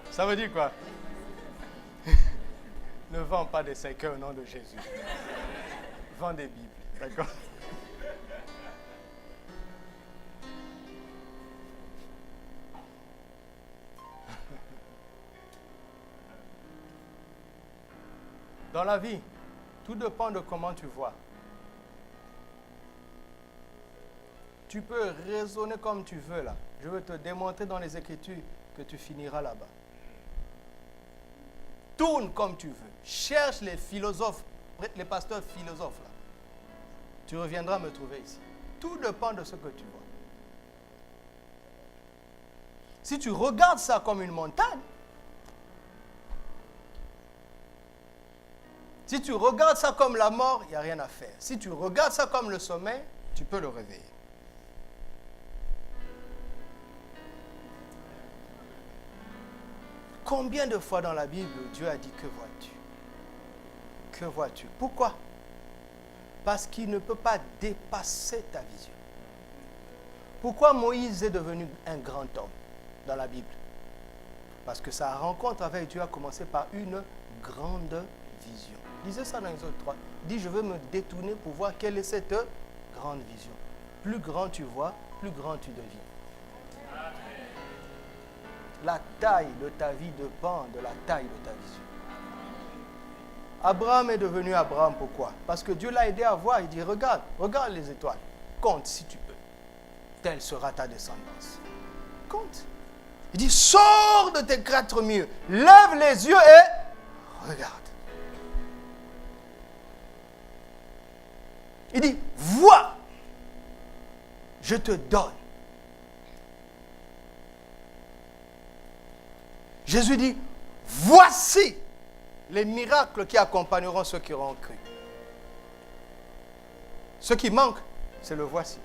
Ça veut dire quoi? Ne vends pas des cercueils au nom de Jésus. Vends des Bibles, d'accord? Dans la vie, tout dépend de comment tu vois. Tu peux raisonner comme tu veux là. Je veux te démontrer dans les Écritures que tu finiras là-bas. Tourne comme tu veux. Cherche les philosophes, les pasteurs philosophes là. Tu reviendras me trouver ici. Tout dépend de ce que tu vois. Si tu regardes ça comme une montagne, si tu regardes ça comme la mort, il n'y a rien à faire. Si tu regardes ça comme le sommeil, tu peux le réveiller. Combien de fois dans la Bible Dieu a dit que vois-tu? Que vois-tu? Pourquoi? Parce qu'il ne peut pas dépasser ta vision. Pourquoi Moïse est devenu un grand homme dans la Bible? Parce que sa rencontre avec Dieu a commencé par une grande vision. Lisez ça dans Exode 3. Il dit, je veux me détourner pour voir quelle est cette grande vision. Plus grand tu vois, plus grand tu deviens. La taille de ta vie dépend de la taille de ta vision. Abraham est devenu Abraham, pourquoi? Parce que Dieu l'a aidé à voir. Il dit, regarde les étoiles. Compte si tu peux. Telle sera ta descendance. Compte. Il dit, sors de tes 4 murs. Lève les yeux et regarde. Il dit, vois. Je te donne. Jésus dit, voici les miracles qui accompagneront ceux qui auront cru. Ce qui manque, c'est le voici.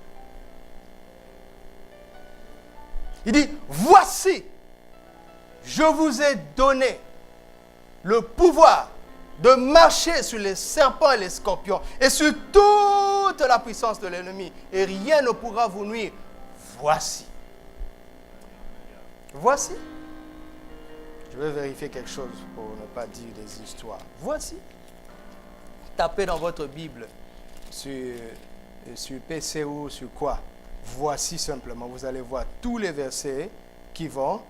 Il dit, voici, je vous ai donné le pouvoir de marcher sur les serpents et les scorpions et sur toute la puissance de l'ennemi, et rien ne pourra vous nuire. Voici. Voici. Je vais vérifier quelque chose pour ne pas dire des histoires. Voici. Tapez dans votre Bible sur PC ou sur quoi. Voici simplement. Vous allez voir tous les versets qui vont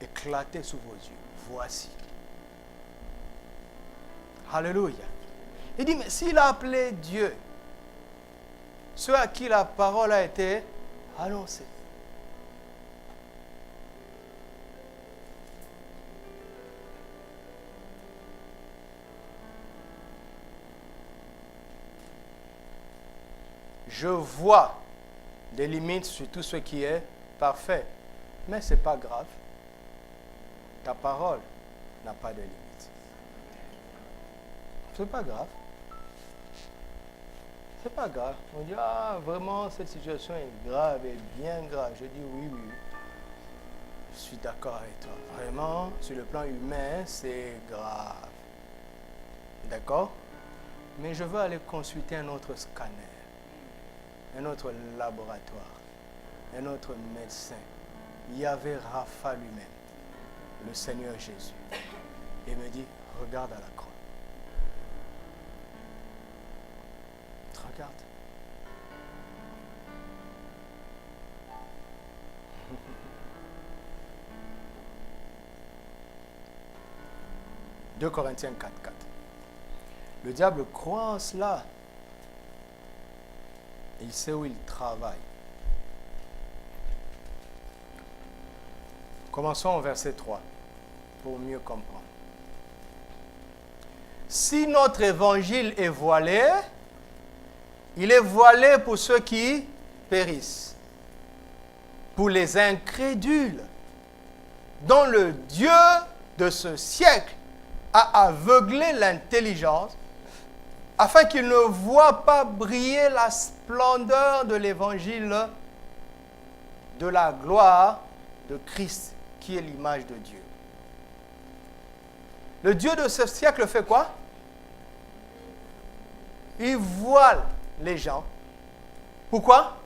éclater sous vos yeux. Voici. Alléluia. Il dit, mais s'il a appelé Dieu, ceux à qui la parole a été annoncée, Je vois des limites sur tout ce qui est parfait. Mais ce n'est pas grave. Ta parole n'a pas de limites. Ce n'est pas grave. C'est pas grave. On dit, ah, vraiment, cette situation est grave et bien grave. Je dis, oui, oui. Je suis d'accord avec toi. Vraiment, sur le plan humain, c'est grave. D'accord? Mais je veux aller consulter un autre scanner, un autre laboratoire, un autre médecin. Yahvé Rapha lui-même, le Seigneur Jésus. Et me dit, regarde à la croix. Regarde. « 2 Corinthiens 4, 4. Le diable croit en cela. Il sait où il travaille. Commençons au verset 3 pour mieux comprendre. Si notre évangile est voilé, il est voilé pour ceux qui périssent, pour les incrédules, dont le Dieu de ce siècle a aveuglé l'intelligence, afin qu'ils ne voient pas briller la splendeur de l'évangile de la gloire de Christ, qui est l'image de Dieu. Le Dieu de ce siècle fait quoi? Il voile les gens. Pourquoi?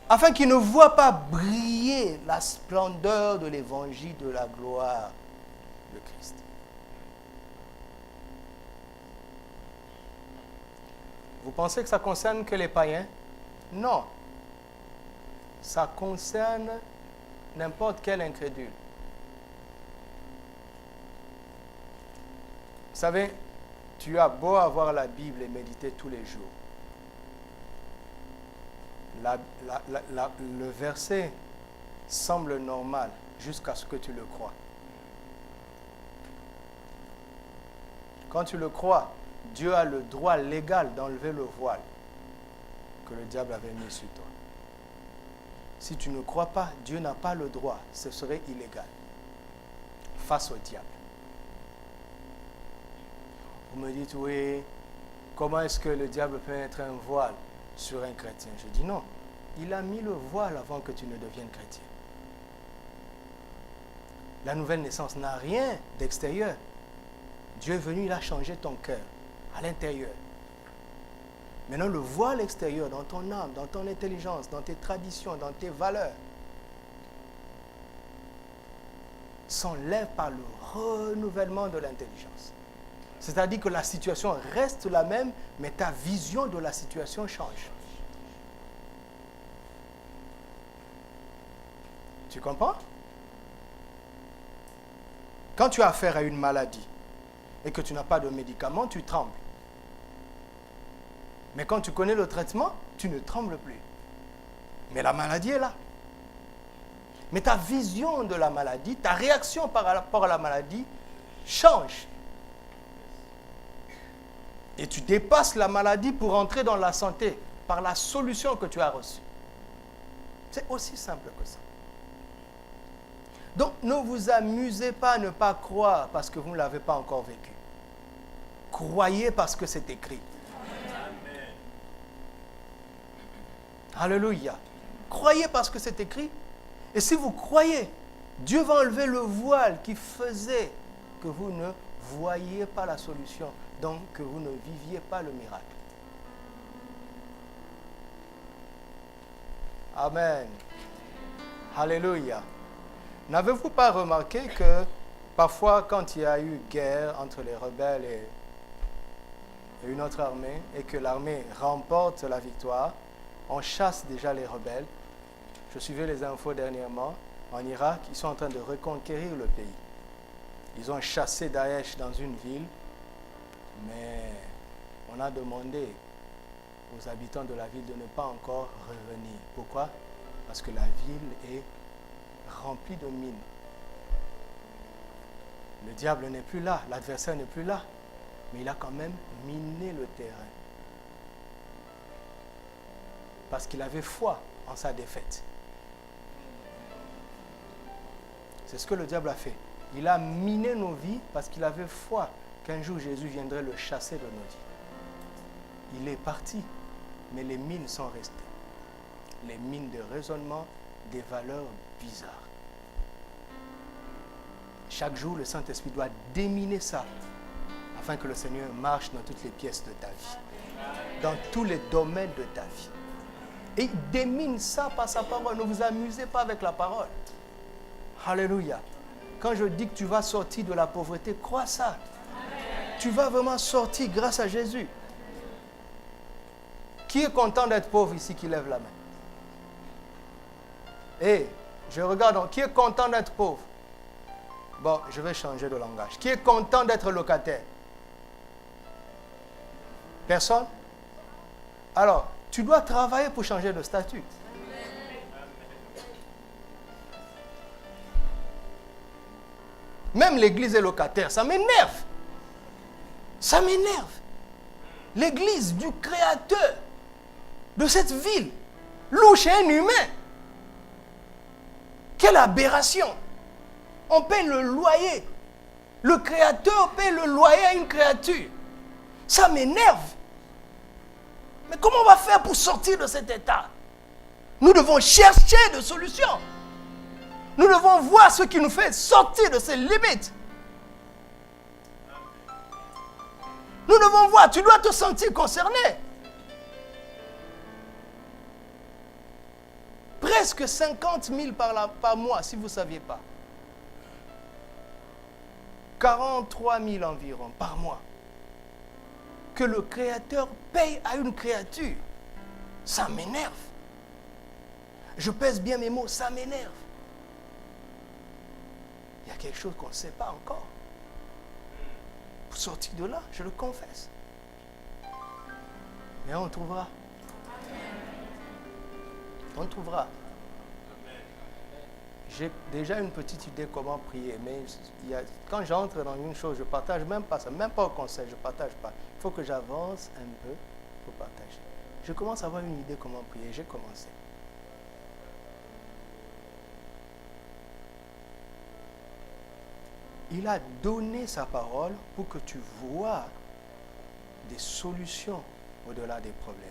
Afin qu'ils ne voient pas briller la splendeur de l'évangile de la gloire de Christ. Vous pensez que ça concerne que les païens? Non. Ça concerne n'importe quel incrédule. Vous savez, tu as beau avoir la Bible et méditer tous les jours. Le verset semble normal jusqu'à ce que tu le crois. Quand tu le crois, Dieu a le droit légal d'enlever le voile que le diable avait mis sur toi. Si tu ne crois pas, Dieu n'a pas le droit. Ce serait illégal face au diable. Vous me dites, oui, comment est-ce que le diable peut mettre un voile sur un chrétien? Je dis non. Il a mis le voile avant que tu ne deviennes chrétien. La nouvelle naissance n'a rien d'extérieur. Dieu est venu, il a changé ton cœur à l'intérieur. Maintenant, le voile extérieur dans ton âme, dans ton intelligence, dans tes traditions, dans tes valeurs, s'enlève par le renouvellement de l'intelligence. C'est-à-dire que la situation reste la même, mais ta vision de la situation change. Tu comprends? Quand tu as affaire à une maladie et que tu n'as pas de médicament, tu trembles. Mais quand tu connais le traitement, tu ne trembles plus. Mais la maladie est là. Mais ta vision de la maladie, ta réaction par rapport à la maladie change. Et tu dépasses la maladie pour entrer dans la santé par la solution que tu as reçue. C'est aussi simple que ça. Donc, ne vous amusez pas à ne pas croire parce que vous ne l'avez pas encore vécu. Croyez parce que c'est écrit. Amen. Alléluia. Croyez parce que c'est écrit. Et si vous croyez, Dieu va enlever le voile qui faisait que vous ne voyiez pas la solution, donc que vous ne viviez pas le miracle. Amen. Alléluia. N'avez-vous pas remarqué que parfois quand il y a eu guerre entre les rebelles et une autre armée, et que l'armée remporte la victoire, on chasse déjà les rebelles. Je suivais les infos dernièrement, en Irak, ils sont en train de reconquérir le pays. Ils ont chassé Daesh dans une ville, mais on a demandé aux habitants de la ville de ne pas encore revenir. Pourquoi? Parce que la ville est remplie de mines. Le diable n'est plus là, l'adversaire n'est plus là, mais il a quand même miné le terrain. parce qu'il avait foi en sa défaite. C'est ce que le diable a fait. Il a miné nos vies parce qu'il avait foi qu'un jour Jésus viendrait le chasser de nos vies. Il est parti, mais les mines sont restées. Les mines de raisonnement, des valeurs bizarres. Chaque jour, le Saint-Esprit doit déminer ça afin que le Seigneur marche dans toutes les pièces de ta vie, dans tous les domaines de ta vie. Et il démine ça par sa parole. Ne vous amusez pas avec la parole. Alléluia. Quand je dis que tu vas sortir de la pauvreté, crois ça. Tu vas vraiment sortir grâce à Jésus. Qui est content d'être pauvre ici, qui lève la main? Et je regarde, qui est content d'être pauvre? Bon, je vais changer de langage. Qui est content d'être locataire? Personne? Alors, tu dois travailler pour changer de statut. Même l'église est locataire, ça m'énerve. Ça m'énerve. L'église du Créateur de cette ville loue chez un humain. Quelle aberration! On paie le loyer. Le Créateur paie le loyer à une créature. Ça m'énerve. Mais comment on va faire pour sortir de cet état? Nous devons chercher des solutions. Nous devons voir ce qui nous fait sortir de ces limites. Nous devons voir, tu dois te sentir concerné. Presque 50 000 par mois, si vous ne saviez pas. 43 000 environ par mois. Que le Créateur paye à une créature. Ça m'énerve. Je pèse bien mes mots, ça m'énerve. Il y a quelque chose qu'on ne sait pas encore. Pour sortir de là, je le confesse. Mais on trouvera. On trouvera. J'ai déjà une petite idée comment prier, mais quand j'entre dans une chose, je ne partage même pas ça, même pas au conseil, je ne partage pas. Il faut que j'avance un peu pour partager. Je commence à avoir une idée comment prier, j'ai commencé. Il a donné sa parole pour que tu vois des solutions au-delà des problèmes,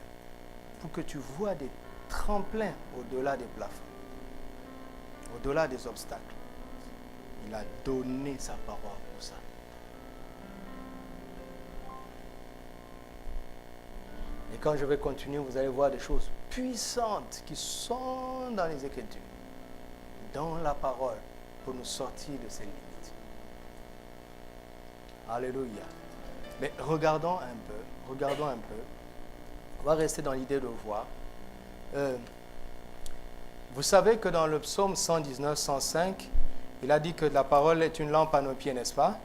pour que tu vois des tremplins au-delà des plafonds, au-delà des obstacles. Il a donné sa parole pour ça. Et quand je vais continuer, vous allez voir des choses puissantes qui sont dans les Écritures, dans la parole, pour nous sortir de ces limites. Alléluia. Mais regardons un peu. On va rester dans l'idée de voir. Vous savez que dans le psaume 119, 105, il a dit que la parole est une lampe à nos pieds, n'est-ce pas?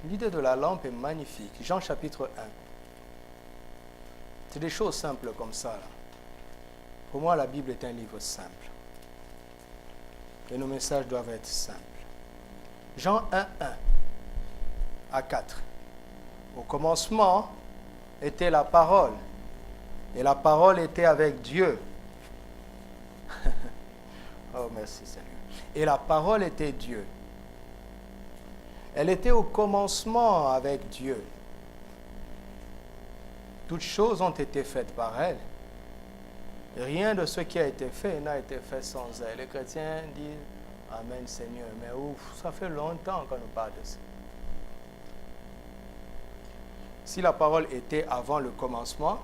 L'idée de la lampe est magnifique. Jean chapitre 1. C'est des choses simples comme ça, là. Pour moi, la Bible est un livre simple. Et nos messages doivent être simples. Jean 1, 1 à 4. Au commencement était la parole. Et la parole était avec Dieu. Oh, merci Seigneur. Et la parole était Dieu. Elle était au commencement avec Dieu. Toutes choses ont été faites par elle. Rien de ce qui a été fait n'a été fait sans elle. Les chrétiens disent Amen Seigneur. Mais ouf, ça fait longtemps qu'on nous parle de ça. Si la parole était avant le commencement,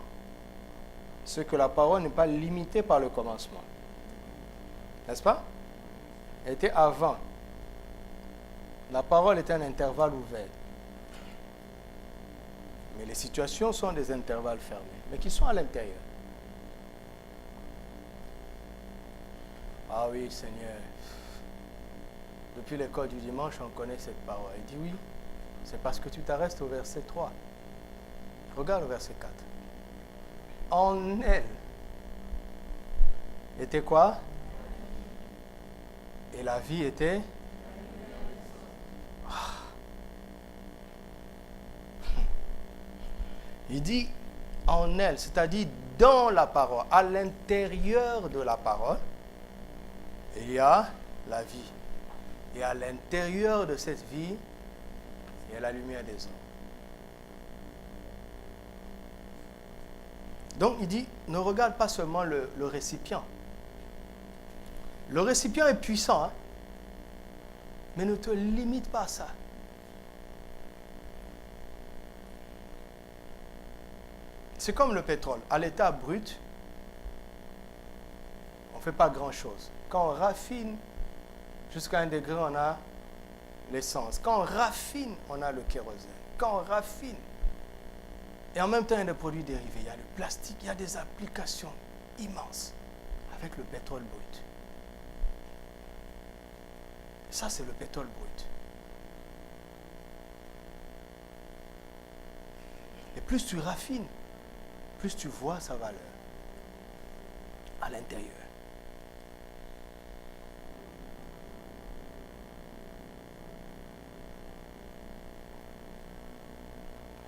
c'est que la parole n'est pas limitée par le commencement. N'est-ce pas? Elle était avant. La parole est un intervalle ouvert. Mais les situations sont des intervalles fermés, mais qui sont à l'intérieur. Ah oui, Seigneur. Depuis l'école du dimanche, on connaît cette parole. Il dit oui, c'est parce que tu t'arrêtes au verset 3. Regarde le verset 4. En elle était quoi? Et la vie était... Il dit en elle, c'est-à-dire dans la parole, à l'intérieur de la parole, il y a la vie. Et à l'intérieur de cette vie, il y a la lumière des hommes. Donc il dit, ne regarde pas seulement le récipient. Le récipient est puissant, hein? Mais ne te limite pas à ça. C'est comme le pétrole. À l'état brut, on ne fait pas grand-chose. Quand on raffine, jusqu'à un degré, on a l'essence. Quand on raffine, on a le kérosène. Quand on raffine, et en même temps, il y a des produits dérivés. Il y a le plastique, il y a des applications immenses avec le pétrole brut. Ça, c'est le pétrole brut. Et plus tu raffines, plus tu vois sa valeur à l'intérieur.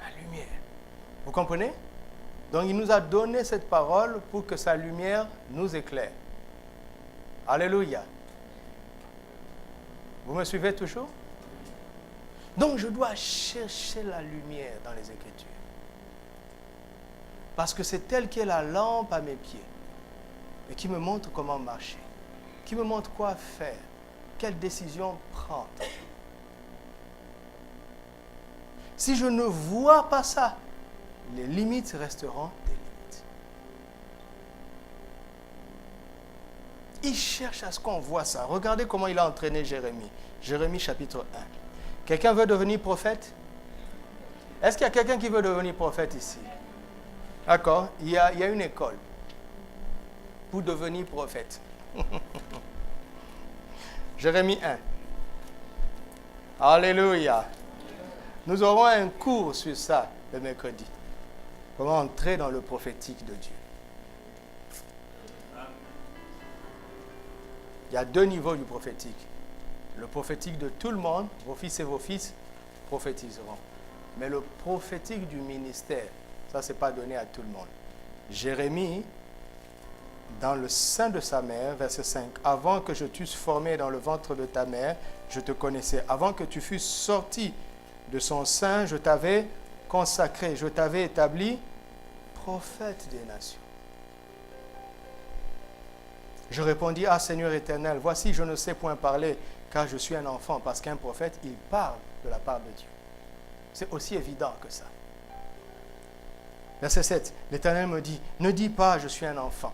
La lumière. Vous comprenez? Donc il nous a donné cette parole pour que sa lumière nous éclaire. Alléluia. Vous me suivez toujours? Donc je dois chercher la lumière dans les Écritures. Parce que c'est elle qui est la lampe à mes pieds et qui me montre comment marcher, qui me montre quoi faire, quelle décision prendre. Si je ne vois pas ça, les limites resteront des limites. Il cherche à ce qu'on voit ça. Regardez comment il a entraîné Jérémie. Jérémie chapitre 1. Quelqu'un veut devenir prophète? Est-ce qu'il y a quelqu'un qui veut devenir prophète ici? D'accord, il y a une école pour devenir prophète. Jérémie 1. Alléluia. Nous aurons un cours sur ça le mercredi. Comment entrer dans le prophétique de Dieu. Il y a deux niveaux du prophétique. Le prophétique de tout le monde, vos fils et vos fils prophétiseront. Mais le prophétique du ministère, ça, ce n'est pas donné à tout le monde. Jérémie, dans le sein de sa mère, verset 5, « Avant que je t'eusse formé dans le ventre de ta mère, je te connaissais. Avant que tu fusses sorti de son sein, je t'avais consacré, je t'avais établi prophète des nations. » Je répondis, « Ah Seigneur éternel, voici, je ne sais point parler, car je suis un enfant. » Parce qu'un prophète, il parle de la part de Dieu. C'est aussi évident que ça. Verset 7, l'Éternel me dit, ne dis pas, je suis un enfant.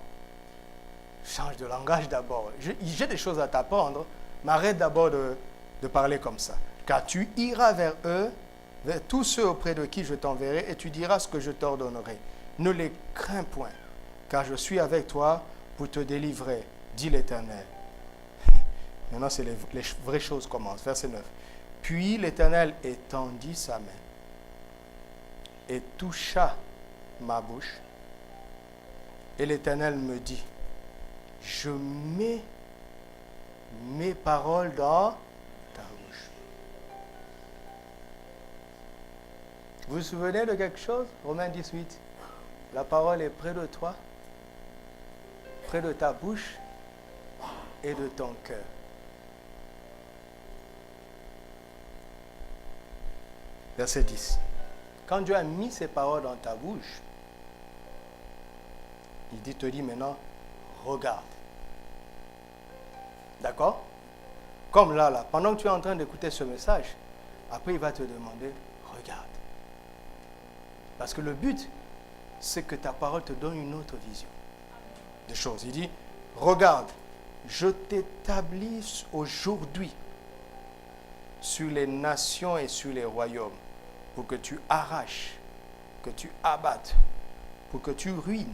Change de langage d'abord. J'ai des choses à t'apprendre, mais arrête d'abord de parler comme ça. Car tu iras vers eux, vers tous ceux auprès de qui je t'enverrai, et tu diras ce que je t'ordonnerai. Ne les crains point, car je suis avec toi pour te délivrer, dit l'Éternel. Maintenant, c'est les vraies choses commencent. Verset 9. Puis l'Éternel étendit sa main et toucha ma bouche. Et l'Éternel me dit, je mets mes paroles dans ta bouche. Vous vous souvenez de quelque chose? Romains 18. La parole est près de toi, près de ta bouche et de ton cœur. Verset 10. Quand Dieu a mis ses paroles dans ta bouche, il te dit maintenant, regarde. D'accord? Comme là, pendant que tu es en train d'écouter ce message, après il va te demander, regarde. Parce que le but, c'est que ta parole te donne une autre vision des choses. Il dit, regarde, je t'établis aujourd'hui sur les nations et sur les royaumes, pour que tu arraches, que tu abattes, pour que tu ruines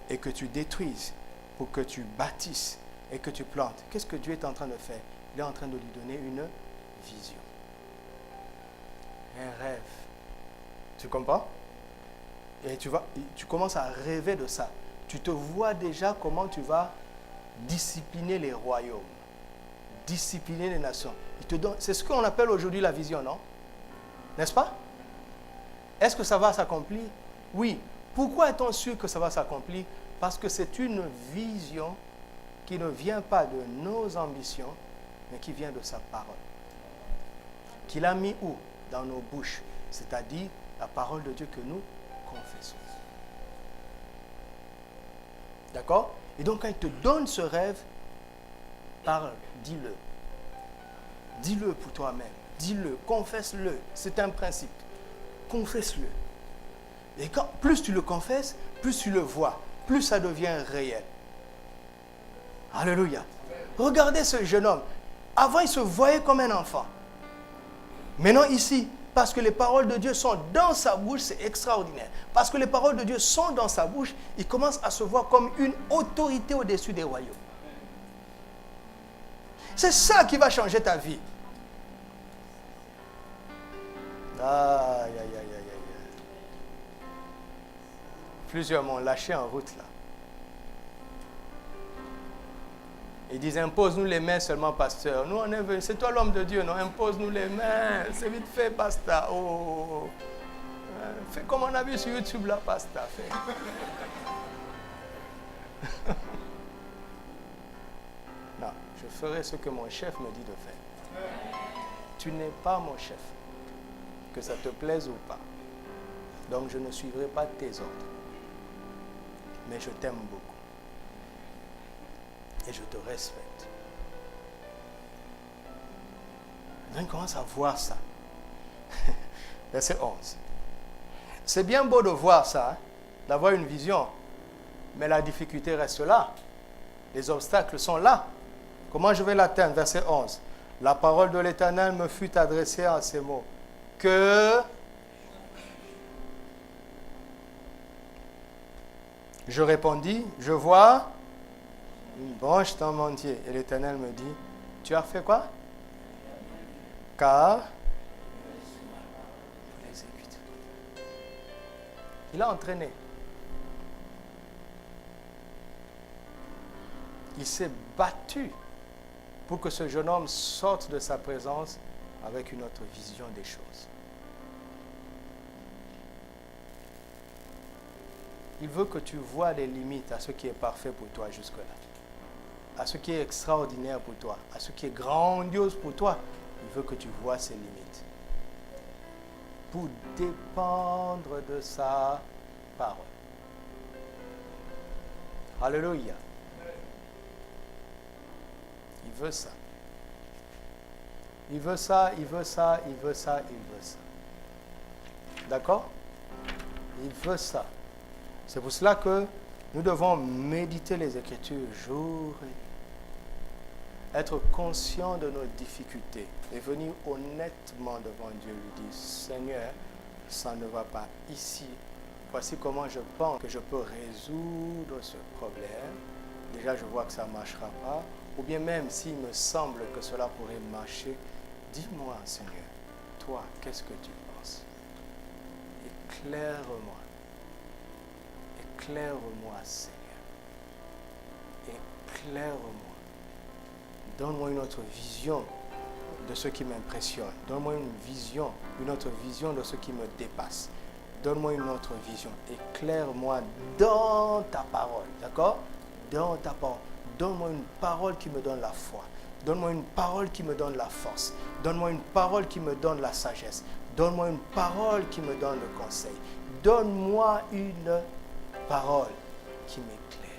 et que tu détruises, pour que tu bâtisses et que tu plantes. Qu'est-ce que Dieu est en train de faire? Il est en train de lui donner une vision, un rêve. Tu comprends? Et tu commences à rêver de ça. Tu te vois déjà comment tu vas discipliner les royaumes, discipliner les nations. C'est ce qu'on appelle aujourd'hui la vision, non? N'est-ce pas? Est-ce que ça va s'accomplir? Oui. Pourquoi est-on sûr que ça va s'accomplir? Parce que c'est une vision qui ne vient pas de nos ambitions, mais qui vient de sa parole. Qu'il a mis où? Dans nos bouches, c'est-à-dire la parole de Dieu que nous confessons. D'accord? Et donc quand il te donne ce rêve, parle, dis-le. Dis-le pour toi-même. Dis-le, confesse-le. C'est un principe. Confesse-le. Et quand plus tu le confesses, plus tu le vois, plus ça devient réel. Alléluia. Regardez ce jeune homme. Avant, il se voyait comme un enfant. Maintenant, ici, parce que les paroles de Dieu sont dans sa bouche, c'est extraordinaire. Parce que les paroles de Dieu sont dans sa bouche, il commence à se voir comme une autorité au-dessus des royaumes. C'est ça qui va changer ta vie. Aïe, aïe, aïe, aïe, aïe. Plusieurs m'ont lâché en route là. Ils disent, impose-nous les mains seulement, pasteur. Nous, on est venus, c'est toi l'homme de Dieu, non? Impose-nous les mains. C'est vite fait, pasteur. Oh. Fais comme on a vu sur YouTube là, pasteur. Fais. Non, je ferai ce que mon chef me dit de faire. Tu n'es pas mon chef. Que ça te plaise ou pas. Donc, je ne suivrai pas tes ordres. Mais je t'aime beaucoup. Et je te respecte. On commence à voir ça. Verset 11. C'est bien beau de voir ça, hein, d'avoir une vision. Mais la difficulté reste là. Les obstacles sont là. Comment je vais l'atteindre? Verset 11. La parole de l'Éternel me fut adressée en ces mots. Que je répondis, je vois une branche d'amandier. Et l'Éternel me dit, tu as fait quoi? Car l'exécute. Il a entraîné. Il s'est battu pour que ce jeune homme sorte de sa présence avec une autre vision des choses. Il veut que tu vois les limites à ce qui est parfait pour toi jusque-là. À ce qui est extraordinaire pour toi, à ce qui est grandiose pour toi, il veut que tu vois ses limites. Pour dépendre de sa parole. Alléluia. Il veut ça. Il veut ça, il veut ça, il veut ça, il veut ça. D'accord? Il veut ça. C'est pour cela que nous devons méditer les Écritures jour et nuit. Être conscient de nos difficultés et venir honnêtement devant Dieu lui dire, Seigneur, ça ne va pas ici. Voici comment je pense que je peux résoudre ce problème. Déjà, je vois que ça ne marchera pas. Ou bien même s'il me semble que cela pourrait marcher, dis-moi, Seigneur, toi, qu'est-ce que tu penses? Éclaire-moi. Éclaire-moi, Seigneur. Éclaire-moi. Donne-moi une autre vision de ce qui m'impressionne. Donne-moi une autre vision de ce qui me dépasse. Donne-moi une autre vision. Éclaire-moi dans ta parole. D'accord? Dans ta parole. Donne-moi une parole qui me donne la foi. Donne-moi une parole qui me donne la force. Donne-moi une parole qui me donne la sagesse. Donne-moi une parole qui me donne le conseil. Donne-moi une parole qui m'éclaire.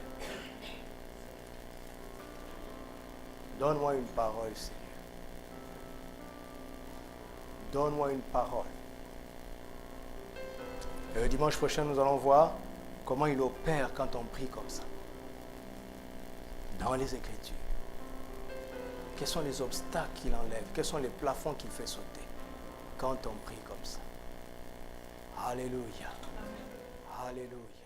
Donne-moi une parole, Seigneur. Donne-moi une parole. Et le dimanche prochain, nous allons voir comment il opère quand on prie comme ça. Dans les Écritures. Quels sont les obstacles qu'il enlève? Quels sont les plafonds qu'il fait sauter quand on prie comme ça? Alléluia. Alléluia.